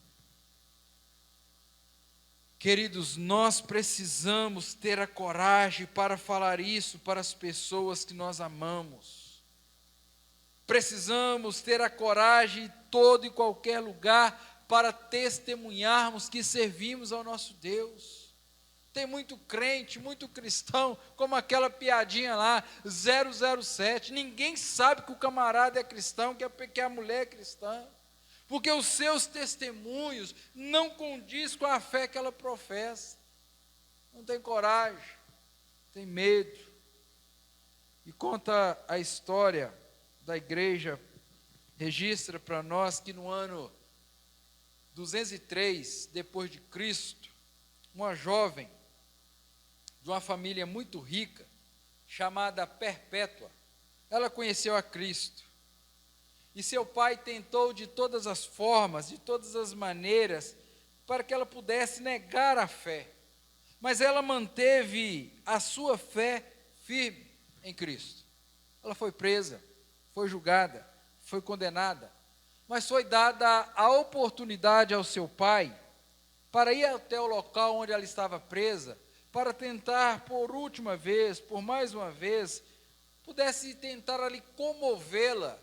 Queridos, nós precisamos ter a coragem para falar isso para as pessoas que nós amamos. Precisamos ter a coragem em todo e qualquer lugar para testemunharmos que servimos ao nosso Deus. Tem muito crente, muito cristão, como aquela piadinha lá, 007. Ninguém sabe que o camarada é cristão, que a mulher é cristã. Porque os seus testemunhos não condiz com a fé que ela professa. Não tem coragem, tem medo. E conta a história da igreja, registra para nós que no ano 203 depois de Cristo, uma jovem de uma família muito rica, chamada Perpétua, ela conheceu a Cristo. E seu pai tentou de todas as formas, de todas as maneiras, para que ela pudesse negar a fé. Mas ela manteve a sua fé firme em Cristo. Ela foi presa, foi julgada, foi condenada, mas foi dada a oportunidade ao seu pai para ir até o local onde ela estava presa, para tentar por última vez, por mais uma vez, pudesse tentar ali comovê-la,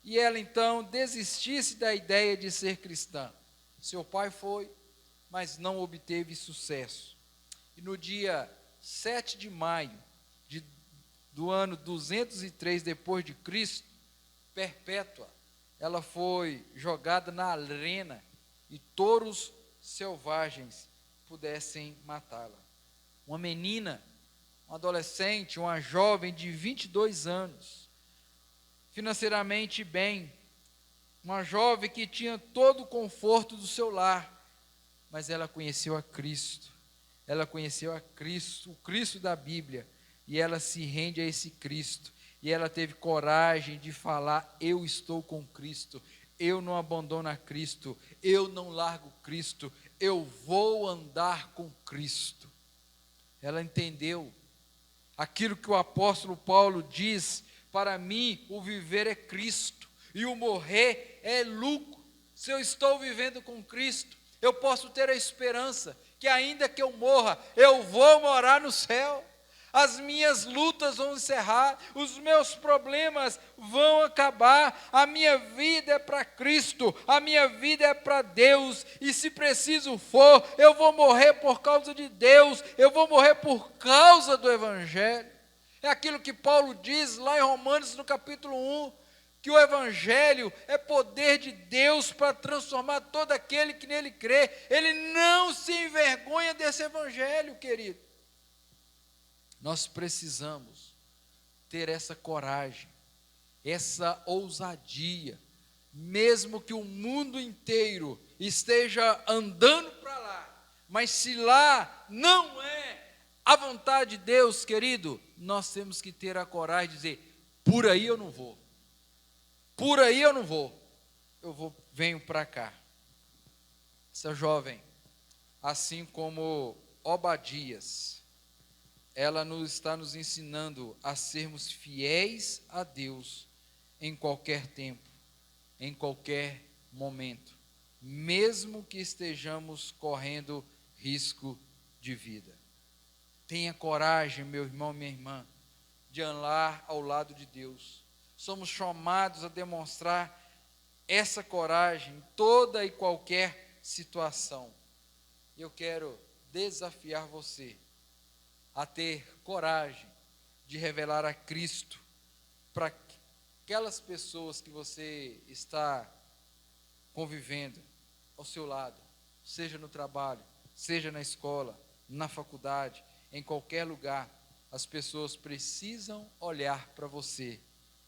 e ela então desistisse da ideia de ser cristã. Seu pai foi, mas não obteve sucesso. E no dia 7 de maio do ano 203 depois de Cristo, Perpétua, ela foi jogada na arena e touros selvagens pudessem matá-la. Uma menina, uma adolescente, uma jovem de 22 anos, financeiramente bem, uma jovem que tinha todo o conforto do seu lar, mas ela conheceu a Cristo, o Cristo da Bíblia, e ela se rende a esse Cristo, e ela teve coragem de falar: eu estou com Cristo, eu não abandono a Cristo, eu não largo Cristo, eu vou andar com Cristo. Ela entendeu aquilo que o apóstolo Paulo diz: para mim o viver é Cristo, e o morrer é lucro. Se eu estou vivendo com Cristo, eu posso ter a esperança que ainda que eu morra, eu vou morar no céu. As minhas lutas vão encerrar, os meus problemas vão acabar, a minha vida é para Cristo, a minha vida é para Deus, e se preciso for, eu vou morrer por causa de Deus, eu vou morrer por causa do Evangelho. É aquilo que Paulo diz lá em Romanos, no capítulo 1, que o Evangelho é poder de Deus para transformar todo aquele que nele crê. Ele não se envergonha desse Evangelho, querido. Nós precisamos ter essa coragem, essa ousadia, mesmo que o mundo inteiro esteja andando para lá, mas se lá não é a vontade de Deus, querido, nós temos que ter a coragem de dizer: por aí eu não vou, por aí eu não vou, venho para cá. Essa jovem, assim como Obadias, ela está nos ensinando a sermos fiéis a Deus em qualquer tempo, em qualquer momento, mesmo que estejamos correndo risco de vida. Tenha coragem, meu irmão, minha irmã, de andar ao lado de Deus. Somos chamados a demonstrar essa coragem em toda e qualquer situação. Eu quero desafiar você a ter coragem de revelar a Cristo para aquelas pessoas que você está convivendo ao seu lado, seja no trabalho, seja na escola, na faculdade, em qualquer lugar. As pessoas precisam olhar para você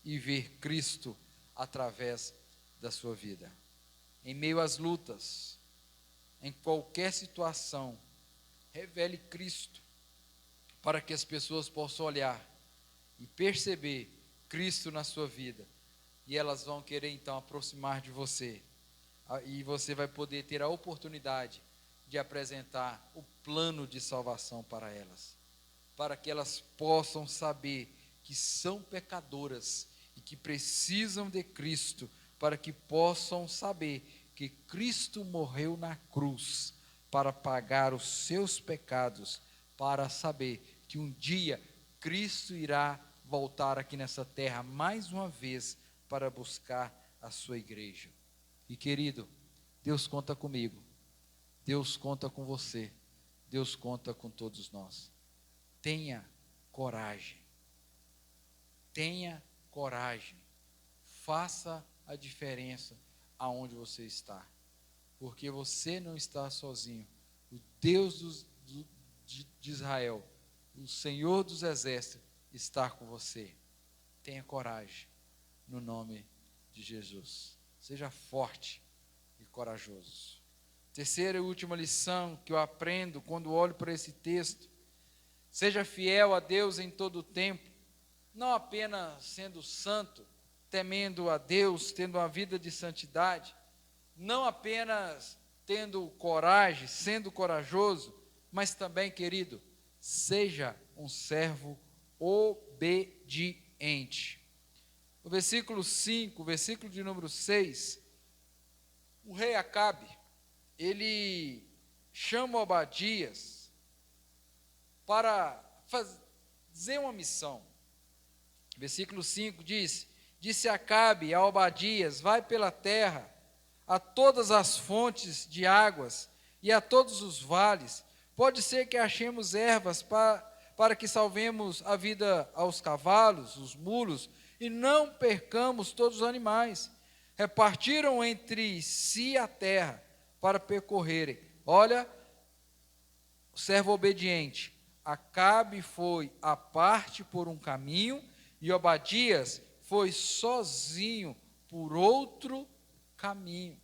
e ver Cristo através da sua vida. Em meio às lutas, em qualquer situação, revele Cristo, para que as pessoas possam olhar e perceber Cristo na sua vida, e elas vão querer então aproximar de você, e você vai poder ter a oportunidade de apresentar o plano de salvação para elas, para que elas possam saber que são pecadoras e que precisam de Cristo, para que possam saber que Cristo morreu na cruz para pagar os seus pecados, para saber que um dia Cristo irá voltar aqui nessa terra mais uma vez para buscar a sua igreja. E querido, Deus conta comigo, Deus conta com você, Deus conta com todos nós. Tenha coragem, faça a diferença aonde você está, porque você não está sozinho. O Deus de Israel, o Senhor dos exércitos, está com você. Tenha coragem, no nome de Jesus. Seja forte e corajoso. Terceira e última lição que eu aprendo quando olho para esse texto: seja fiel a Deus em todo o tempo, não apenas sendo santo, temendo a Deus, tendo uma vida de santidade, não apenas tendo coragem, sendo corajoso, mas também, querido, seja um servo obediente. No versículo 5, versículo de número 6, o rei Acabe, ele chama Obadias para fazer uma missão. Versículo 5 diz: disse Acabe a Obadias: vai pela terra, a todas as fontes de águas e a todos os vales. Pode ser que achemos ervas para que salvemos a vida aos cavalos, os mulos, e não percamos todos os animais. Repartiram entre si a terra para percorrerem. Olha, o servo obediente. Acabe foi à parte por um caminho, e Obadias foi sozinho por outro caminho.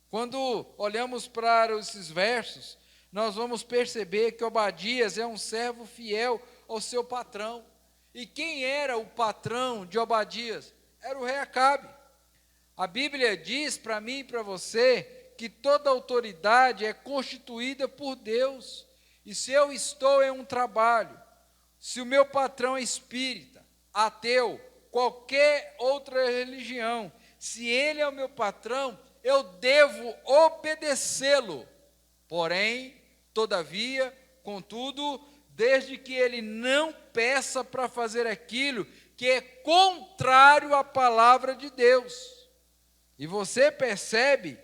Quando olhamos para esses versos, nós vamos perceber que Obadias é um servo fiel ao seu patrão. E quem era o patrão de Obadias? Era o rei Acabe. A Bíblia diz para mim e para você que toda autoridade é constituída por Deus. E se eu estou em um trabalho, se o meu patrão é espírita, ateu, qualquer outra religião, se ele é o meu patrão, eu devo obedecê-lo. Porém, todavia, contudo, desde que ele não peça para fazer aquilo que é contrário à palavra de Deus. E você percebe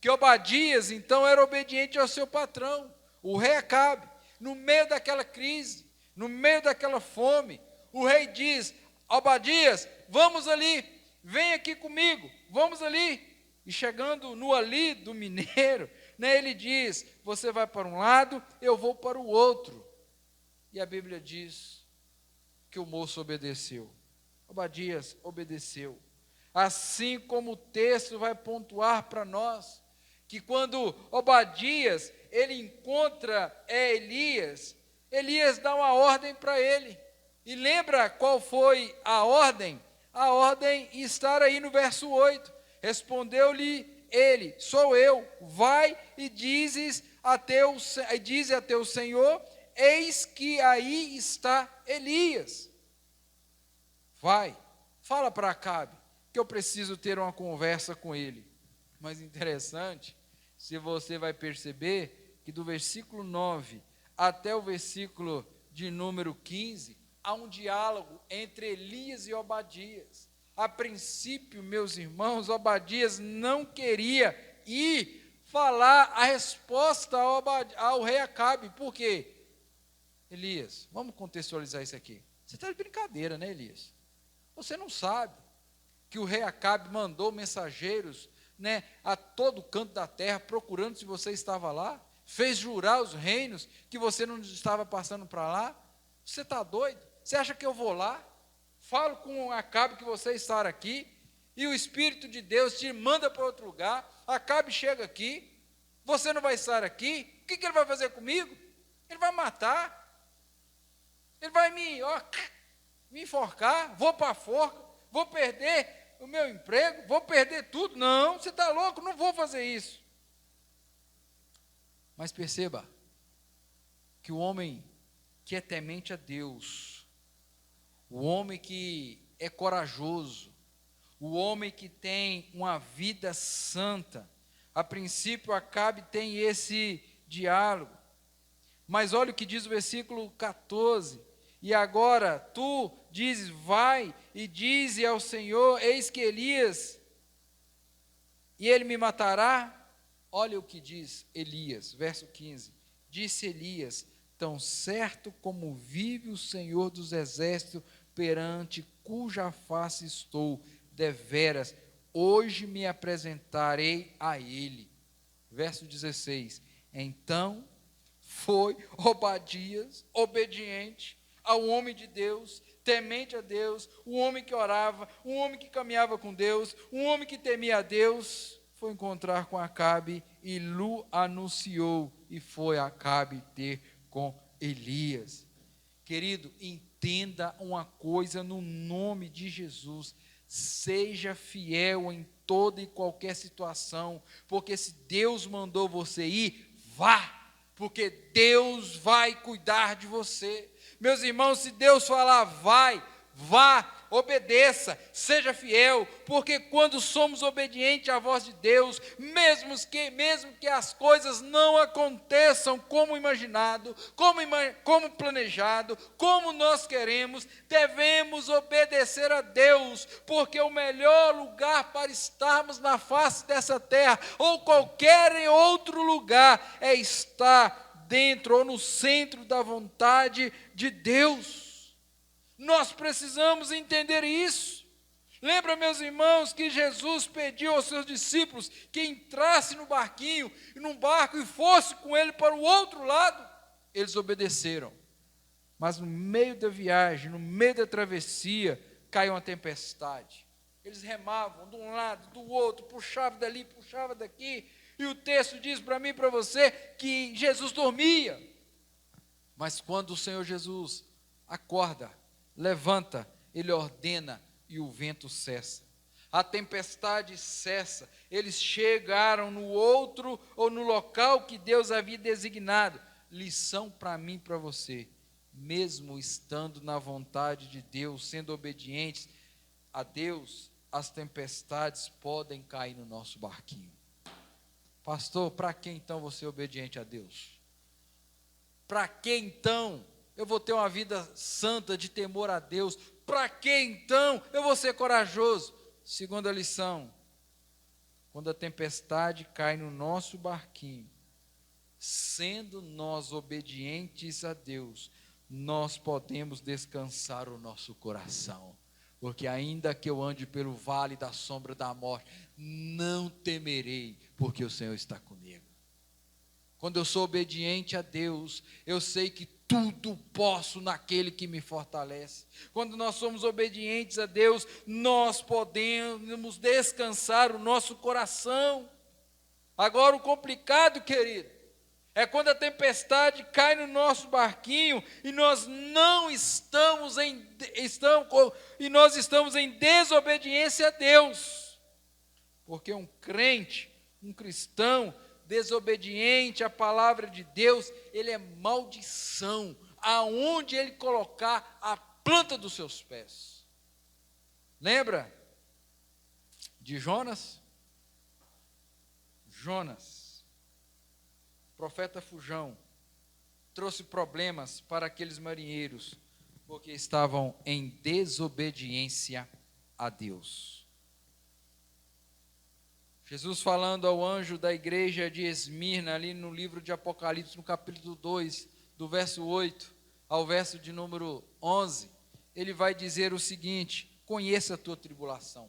que Obadias, então, era obediente ao seu patrão, o rei Acabe. No meio daquela crise, no meio daquela fome, o rei diz: Obadias, vamos ali, vem aqui comigo, vamos ali. E chegando no ali do mineiro, né, ele diz: você vai para um lado, eu vou para o outro. E a Bíblia diz que o moço obedeceu. Obadias obedeceu. Assim como o texto vai pontuar para nós, que quando Obadias, ele encontra Elias, Elias dá uma ordem para ele. E lembra qual foi a ordem? A ordem está aí no verso 8. Respondeu-lhe ele: sou eu, vai e dize a teu senhor, eis que aí está Elias. Vai, fala para Acabe, que eu preciso ter uma conversa com ele. Mas interessante, se você vai perceber que do versículo 9 até o versículo de número 15, há um diálogo entre Elias e Obadias. A princípio, meus irmãos, Obadias não queria ir falar a resposta ao rei Acabe. Por quê? Elias, vamos contextualizar isso aqui. Você está de brincadeira, né, Elias? Você não sabe que o rei Acabe mandou mensageiros, né, a todo canto da terra, procurando se você estava lá? Fez jurar os reinos que você não estava passando para lá? Você está doido? Você acha que eu vou lá? Falo com Acabe que você está aqui, e o Espírito de Deus te manda para outro lugar. Acabe chega aqui, você não vai estar aqui. O que ele vai fazer comigo? Ele vai matar, ele vai me enforcar, vou para a forca, vou perder o meu emprego, vou perder tudo. Não, você está louco, não vou fazer isso. Mas perceba que o homem que é temente a Deus, o homem que é corajoso, o homem que tem uma vida santa, a princípio Acabe tem esse diálogo. Mas olha o que diz o versículo 14. E agora tu dizes: vai e dize ao Senhor, eis que Elias, e ele me matará. Olha o que diz Elias, verso 15. Disse Elias: tão certo como vive o Senhor dos exércitos, perante cuja face estou, deveras, hoje me apresentarei a ele. Verso 16. Então foi Obadias, obediente ao homem de Deus, temente a Deus, um homem que orava, um homem que caminhava com Deus, um homem que temia a Deus, foi encontrar com Acabe e lhe anunciou, e foi Acabe ter com Elias. Querido, entenda uma coisa no nome de Jesus: seja fiel em toda e qualquer situação, porque se Deus mandou você ir, vá, porque Deus vai cuidar de você. Meus irmãos, se Deus falar vai, vá, obedeça, seja fiel, porque quando somos obedientes à voz de Deus, mesmo que as coisas não aconteçam como imaginado, como planejado, como nós queremos, devemos obedecer a Deus, porque o melhor lugar para estarmos na face dessa terra, ou qualquer outro lugar, é estar dentro ou no centro da vontade de Deus. Nós precisamos entender isso. Lembra, meus irmãos, que Jesus pediu aos seus discípulos que entrasse no barco e fosse com ele para o outro lado? Eles obedeceram. Mas no meio da viagem, no meio da travessia, caiu uma tempestade. Eles remavam de um lado, do outro, puxavam dali, puxavam daqui, e o texto diz para mim e para você que Jesus dormia. Mas quando o Senhor Jesus acorda, levanta, Ele ordena e o vento cessa. A tempestade cessa. Eles chegaram no outro ou no local que Deus havia designado. Lição para mim e para você. Mesmo estando na vontade de Deus, sendo obedientes a Deus, as tempestades podem cair no nosso barquinho. Pastor, para que então você é obediente a Deus? Para que então eu vou ter uma vida santa de temor a Deus? Para que então eu vou ser corajoso? Segunda lição: quando a tempestade cai no nosso barquinho, sendo nós obedientes a Deus, nós podemos descansar o nosso coração. Porque ainda que eu ande pelo vale da sombra da morte, não temerei, porque o Senhor está comigo. Quando eu sou obediente a Deus, eu sei que tudo posso naquele que me fortalece. Quando nós somos obedientes a Deus, nós podemos descansar o nosso coração. Agora o complicado, querido, é quando a tempestade cai no nosso barquinho e nós não estamos em desobediência a Deus. Porque um crente, um cristão desobediente à palavra de Deus, ele é maldição aonde ele colocar a planta dos seus pés. Lembra de Jonas? Jonas, profeta fujão, trouxe problemas para aqueles marinheiros, porque estavam em desobediência a Deus. Jesus falando ao anjo da igreja de Esmirna, ali no livro de Apocalipse, no capítulo 2, do verso 8 ao verso de número 11, ele vai dizer o seguinte: conheça a tua tribulação,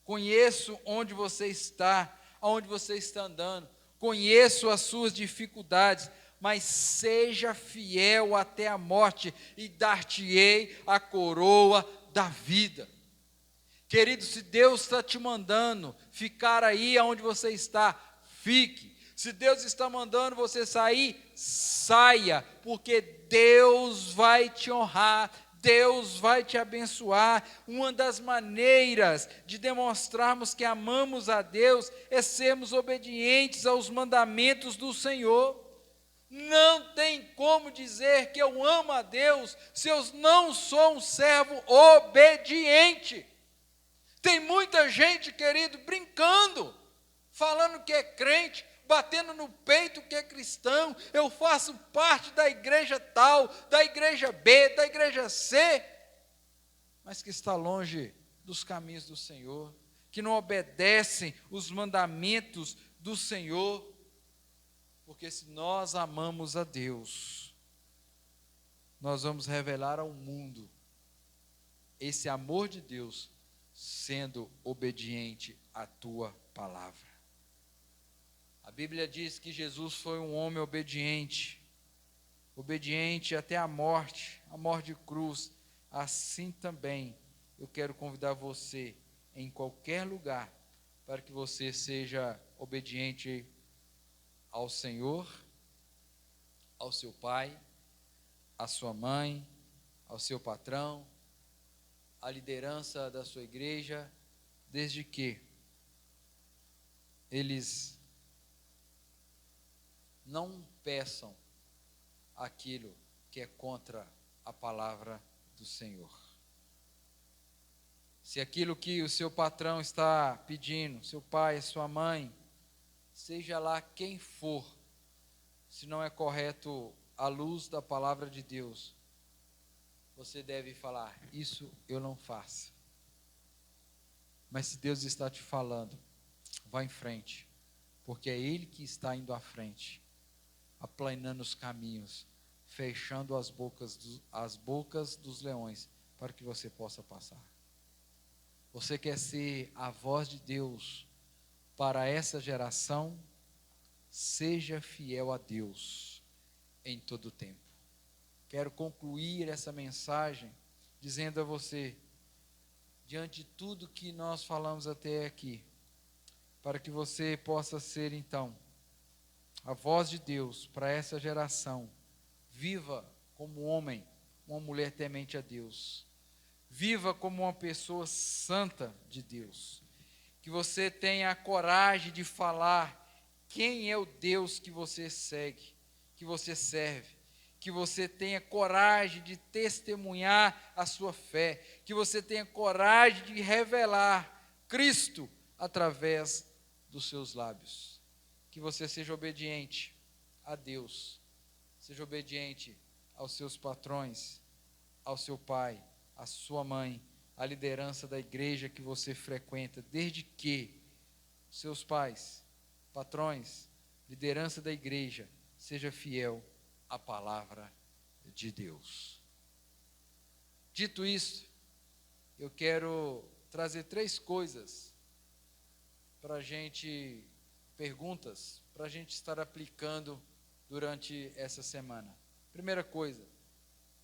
conheço onde você está, aonde você está andando, conheço as suas dificuldades, mas seja fiel até a morte, e dar-te-ei a coroa da vida. Querido, se Deus está te mandando ficar aí onde você está, fique. Se Deus está mandando você sair, saia, porque Deus vai te honrar, Deus vai te abençoar. Uma das maneiras de demonstrarmos que amamos a Deus é sermos obedientes aos mandamentos do Senhor. Não tem como dizer que eu amo a Deus se eu não sou um servo obediente. Tem muita gente, querido, brincando, falando que é crente, batendo no peito que é cristão. Eu faço parte da igreja tal, da igreja B, da igreja C, mas que está longe dos caminhos do Senhor, que não obedecem os mandamentos do Senhor. Porque se nós amamos a Deus, nós vamos revelar ao mundo esse amor de Deus, sendo obediente à tua palavra. A Bíblia diz que Jesus foi um homem obediente, obediente até a morte de cruz. Assim também eu quero convidar você, em qualquer lugar, para que você seja obediente ao Senhor, ao seu pai, à sua mãe, ao seu patrão, a liderança da sua igreja, desde que eles não peçam aquilo que é contra a palavra do Senhor. Se aquilo que o seu patrão está pedindo, seu pai, sua mãe, seja lá quem for, se não é correto à luz da palavra de Deus, você deve falar: isso eu não faço. Mas se Deus está te falando, vá em frente, porque é Ele que está indo à frente, aplanando os caminhos, fechando as bocas dos leões, para que você possa passar. Você quer ser a voz de Deus para essa geração? Seja fiel a Deus em todo o tempo. Quero concluir essa mensagem dizendo a você diante de tudo que nós falamos até aqui, para que você possa ser, então, a voz de Deus para essa geração. Viva como homem, uma mulher temente a Deus. Viva como uma pessoa santa de Deus. Que você tenha a coragem de falar quem é o Deus que você segue, que você serve. Que você tenha coragem de testemunhar a sua fé. Que você tenha coragem de revelar Cristo através dos seus lábios. Que você seja obediente a Deus. Seja obediente aos seus patrões, ao seu pai, à sua mãe, à liderança da igreja que você frequenta, desde que seus pais, patrões, liderança da igreja, seja fiel à palavra de Deus. Dito isso, eu quero trazer 3 coisas para a gente, perguntas, para a gente estar aplicando durante essa semana. Primeira coisa,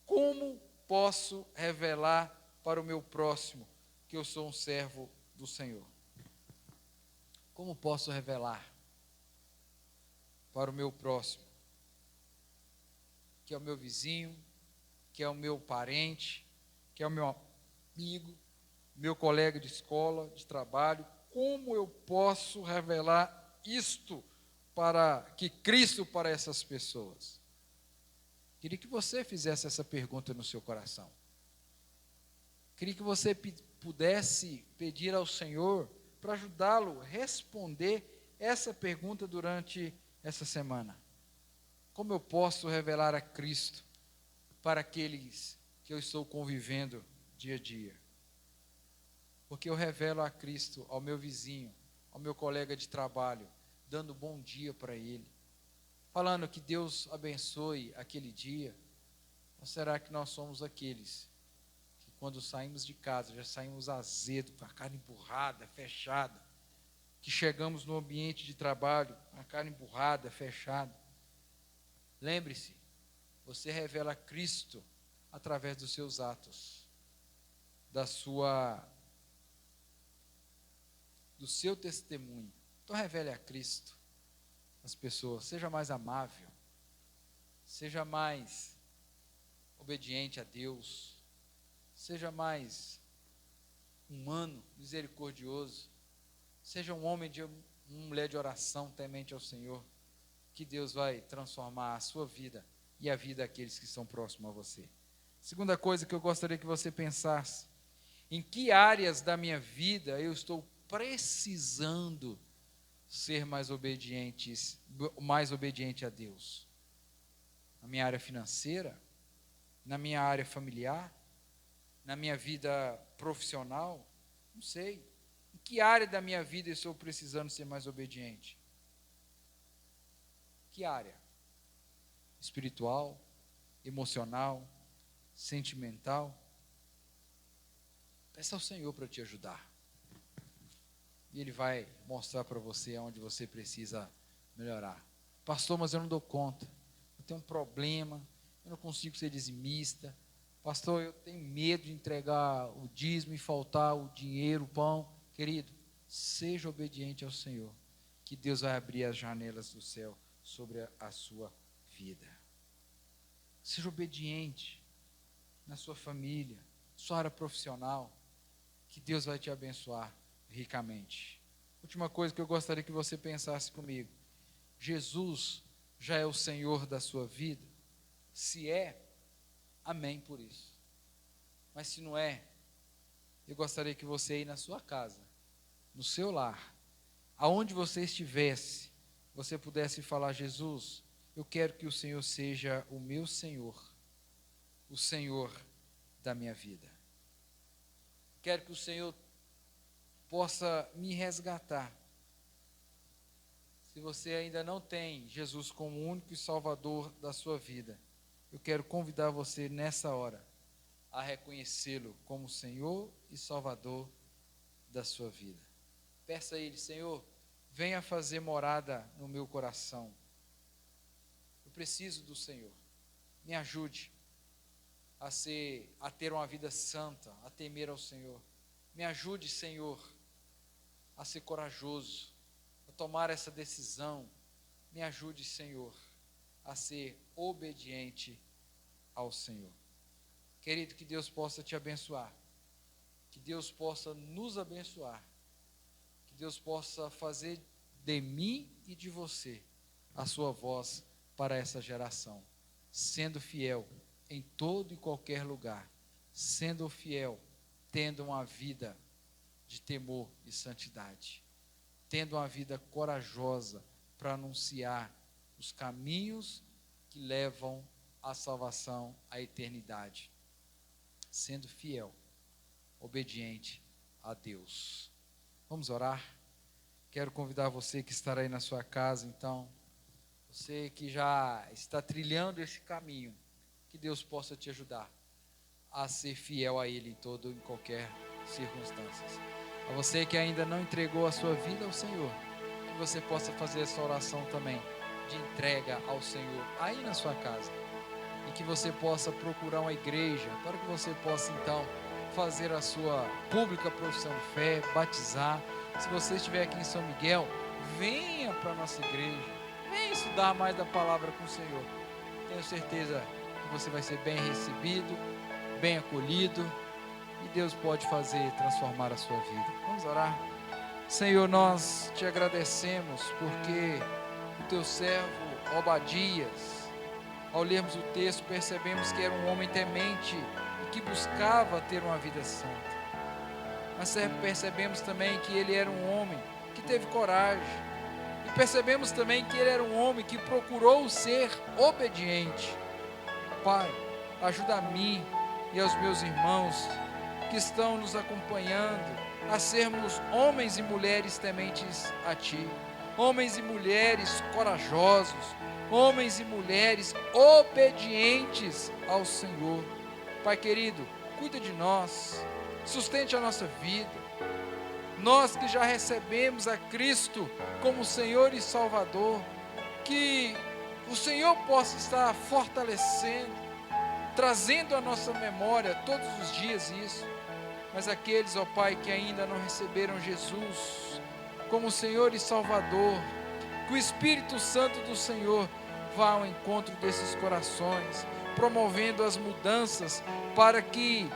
como posso revelar para o meu próximo que eu sou um servo do Senhor? Como posso revelar para o meu próximo, que é o meu vizinho, que é o meu parente, que é o meu amigo, meu colega de escola, de trabalho? Como eu posso revelar isto para que Cristo para essas pessoas? Queria que você fizesse essa pergunta no seu coração. Queria que você pudesse pedir ao Senhor para ajudá-lo a responder essa pergunta durante essa semana. Como eu posso revelar a Cristo para aqueles que eu estou convivendo dia a dia? Porque eu revelo a Cristo ao meu vizinho, ao meu colega de trabalho, dando bom dia para ele, falando que Deus abençoe aquele dia. Ou será que nós somos aqueles que quando saímos de casa já saímos azedo, com a cara emburrada, fechada, que chegamos no ambiente de trabalho com a cara emburrada, fechada? Lembre-se, você revela Cristo através dos seus atos, do seu testemunho. Então revele a Cristo às pessoas. Seja mais amável, seja mais obediente a Deus, seja mais humano, misericordioso, seja um homem, uma mulher de oração, temente ao Senhor, que Deus vai transformar a sua vida e a vida daqueles que estão próximos a você. Segunda coisa que eu gostaria que você pensasse: em que áreas da minha vida eu estou precisando ser mais obediente a Deus? Na minha área financeira? Na minha área familiar? Na minha vida profissional? Não sei. Em que área da minha vida eu estou precisando ser mais obediente? Que área? Espiritual? Emocional? Sentimental? Peça ao Senhor para te ajudar. E Ele vai mostrar para você onde você precisa melhorar. Pastor, mas eu não dou conta. Eu tenho um problema. Eu não consigo ser dizimista. Pastor, eu tenho medo de entregar o dízimo e faltar o dinheiro, o pão. Querido, seja obediente ao Senhor, que Deus vai abrir as janelas do céu sobre a sua vida. Seja obediente na sua família, sua área profissional, que Deus vai te abençoar ricamente. Última coisa que eu gostaria que você pensasse comigo: Jesus já é o Senhor da sua vida? Se é, amém por isso. Mas se não é, eu gostaria que você aí na sua casa, no seu lar, aonde você estivesse, você pudesse falar: Jesus, eu quero que o Senhor seja o meu Senhor, o Senhor da minha vida. Quero que o Senhor possa me resgatar. Se você ainda não tem Jesus como único e Salvador da sua vida, eu quero convidar você nessa hora a reconhecê-lo como Senhor e Salvador da sua vida. Peça a Ele: Senhor, venha fazer morada no meu coração. Eu preciso do Senhor. Me ajude a ter uma vida santa, a temer ao Senhor. Me ajude, Senhor, a ser corajoso, a tomar essa decisão. Me ajude, Senhor, a ser obediente ao Senhor. Querido, que Deus possa te abençoar, que Deus possa nos abençoar, que Deus possa fazer de mim e de você a sua voz para essa geração, sendo fiel em todo e qualquer lugar, sendo fiel, tendo uma vida de temor e santidade, tendo uma vida corajosa para anunciar os caminhos que levam à salvação, à eternidade, sendo fiel, obediente a Deus. Vamos orar? Quero convidar você que estará aí na sua casa, então, você que já está trilhando esse caminho, que Deus possa te ajudar a ser fiel a Ele em qualquer circunstância. A você que ainda não entregou a sua vida ao Senhor, que você possa fazer essa oração também, de entrega ao Senhor, aí na sua casa, e que você possa procurar uma igreja, para que você possa então fazer a sua pública profissão de fé, batizar. Se você estiver aqui em São Miguel, venha para a nossa igreja, venha estudar mais da palavra com o Senhor. Tenho certeza que você vai ser bem recebido, bem acolhido, e Deus pode transformar a sua vida. Vamos orar? Senhor, nós te agradecemos porque o teu servo Obadias, ao lermos o texto, percebemos que era um homem temente e que buscava ter uma vida santa. Mas percebemos também que ele era um homem que teve coragem. E percebemos também que ele era um homem que procurou ser obediente. Pai, ajuda a mim e aos meus irmãos que estão nos acompanhando a sermos homens e mulheres tementes a Ti. Homens e mulheres corajosos, homens e mulheres obedientes ao Senhor. Pai querido, cuida de nós, sustente a nossa vida. Nós que já recebemos a Cristo como Senhor e Salvador, que o Senhor possa estar fortalecendo, trazendo à nossa memória todos os dias isso. Mas aqueles, ó Pai, que ainda não receberam Jesus como Senhor e Salvador, que o Espírito Santo do Senhor vá ao encontro desses corações, promovendo as mudanças para que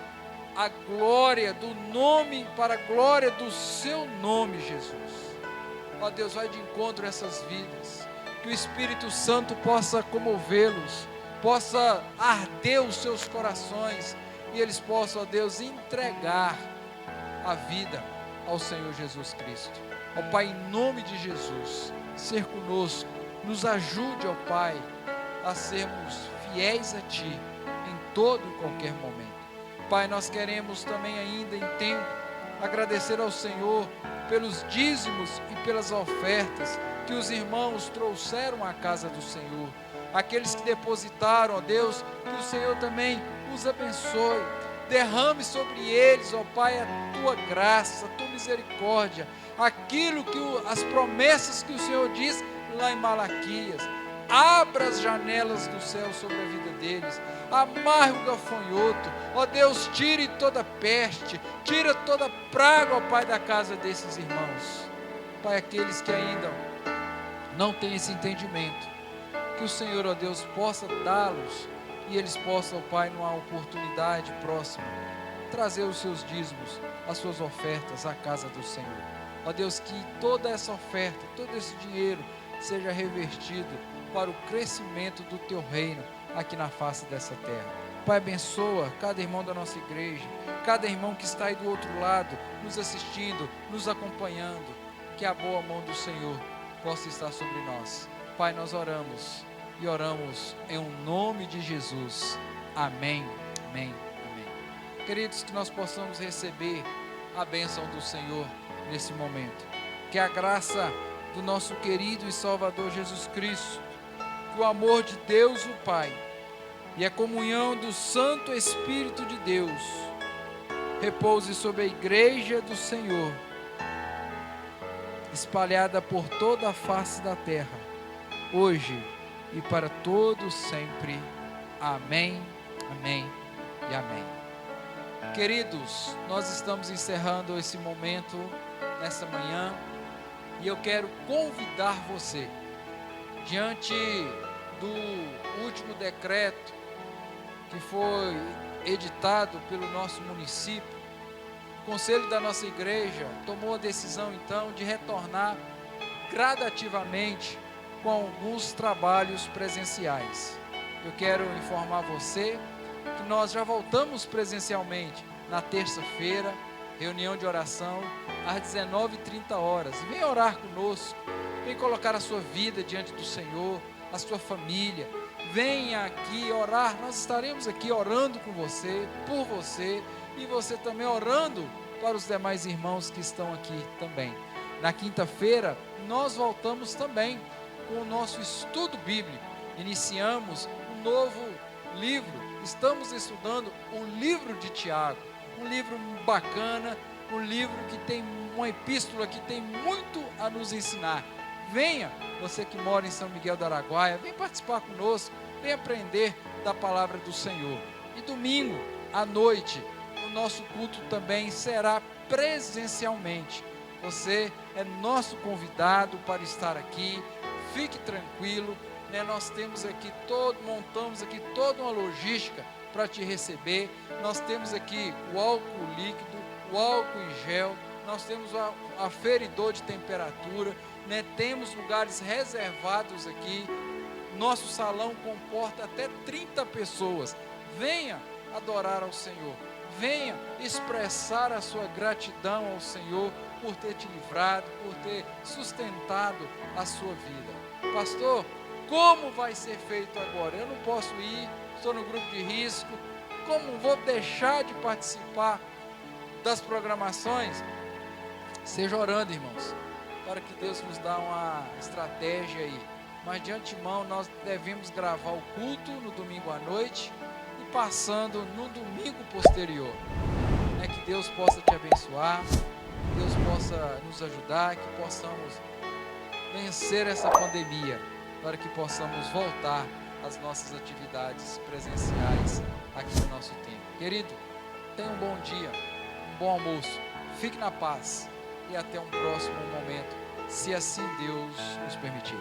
a glória do nome, para a glória do seu nome, Jesus. Ó Deus, vai de encontro a essas vidas, que o Espírito Santo possa comovê-los, possa arder os seus corações, e eles possam, ó Deus, entregar a vida ao Senhor Jesus Cristo. Ó Pai, em nome de Jesus, ser conosco, nos ajude, ó Pai, a sermos fiéis a Ti em todo e qualquer momento. Pai, nós queremos também ainda em tempo agradecer ao Senhor pelos dízimos e pelas ofertas que os irmãos trouxeram à casa do Senhor. Aqueles que depositaram, ó Deus, que o Senhor também os abençoe. Derrame sobre eles, ó Pai, a Tua graça, a Tua misericórdia, aquilo que as promessas que o Senhor diz lá em Malaquias. Abra as janelas do céu sobre a vida deles, amarre o gafanhoto, ó Deus, tire toda peste, tira toda praga, ó Pai, da casa desses irmãos. Pai, aqueles que ainda não têm esse entendimento, que o Senhor, ó Deus, possa dá-los, e eles possam, ó Pai, numa oportunidade próxima, trazer os seus dízimos, as suas ofertas à casa do Senhor. Ó Deus, que toda essa oferta, todo esse dinheiro seja revertido para o crescimento do Teu reino aqui na face dessa terra. Pai, abençoa cada irmão da nossa igreja, cada irmão que está aí do outro lado, nos assistindo, nos acompanhando, que a boa mão do Senhor possa estar sobre nós. Pai, nós oramos e oramos em um nome de Jesus. Amém, amém, amém. Queridos, que nós possamos receber a bênção do Senhor nesse momento. Que a graça do nosso querido e Salvador Jesus Cristo, que o amor de Deus o Pai e a comunhão do Santo Espírito de Deus repouse sobre a igreja do Senhor, espalhada por toda a face da terra, hoje e para todos sempre. Amém, amém e amém. Queridos, nós estamos encerrando esse momento nessa manhã e eu quero convidar você, diante do último decreto que foi editado pelo nosso município, o conselho da nossa igreja tomou a decisão então de retornar gradativamente com alguns trabalhos presenciais. Eu quero informar você que nós já voltamos presencialmente na terça-feira, reunião de oração às 19h30. Vem orar conosco, vem colocar a sua vida diante do Senhor, a sua família. Venha aqui orar, nós estaremos aqui orando com você, por você, e você também orando para os demais irmãos que estão aqui também. Na quinta-feira, nós voltamos também com o nosso estudo bíblico. Iniciamos um novo livro, estamos estudando o livro de Tiago, um livro bacana, um livro que tem uma epístola que tem muito a nos ensinar. Venha, você que mora em São Miguel do Araguaia, vem participar conosco, vem aprender da palavra do Senhor. E domingo à noite, o nosso culto também será presencialmente. Você é nosso convidado para estar aqui, fique tranquilo, né? Nós temos aqui montamos aqui toda uma logística para te receber. Nós temos aqui o álcool líquido, o álcool em gel, nós temos o aferidor de temperatura, né? Temos lugares reservados aqui. Nosso salão comporta até 30 pessoas. Venha adorar ao Senhor, venha expressar a sua gratidão ao Senhor por ter te livrado, por ter sustentado a sua vida. Pastor, como vai ser feito agora? Eu não posso ir, estou no grupo de risco. Como vou deixar de participar das programações? Seja orando, irmãos, para que Deus nos dê uma estratégia aí. Mas de antemão nós devemos gravar o culto no domingo à noite e passando no domingo posterior. Que Deus possa te abençoar, que Deus possa nos ajudar, que possamos vencer essa pandemia, para que possamos voltar às nossas atividades presenciais aqui no nosso tempo. Querido, tenha um bom dia, um bom almoço, fique na paz e até um próximo momento, se assim Deus nos permitir.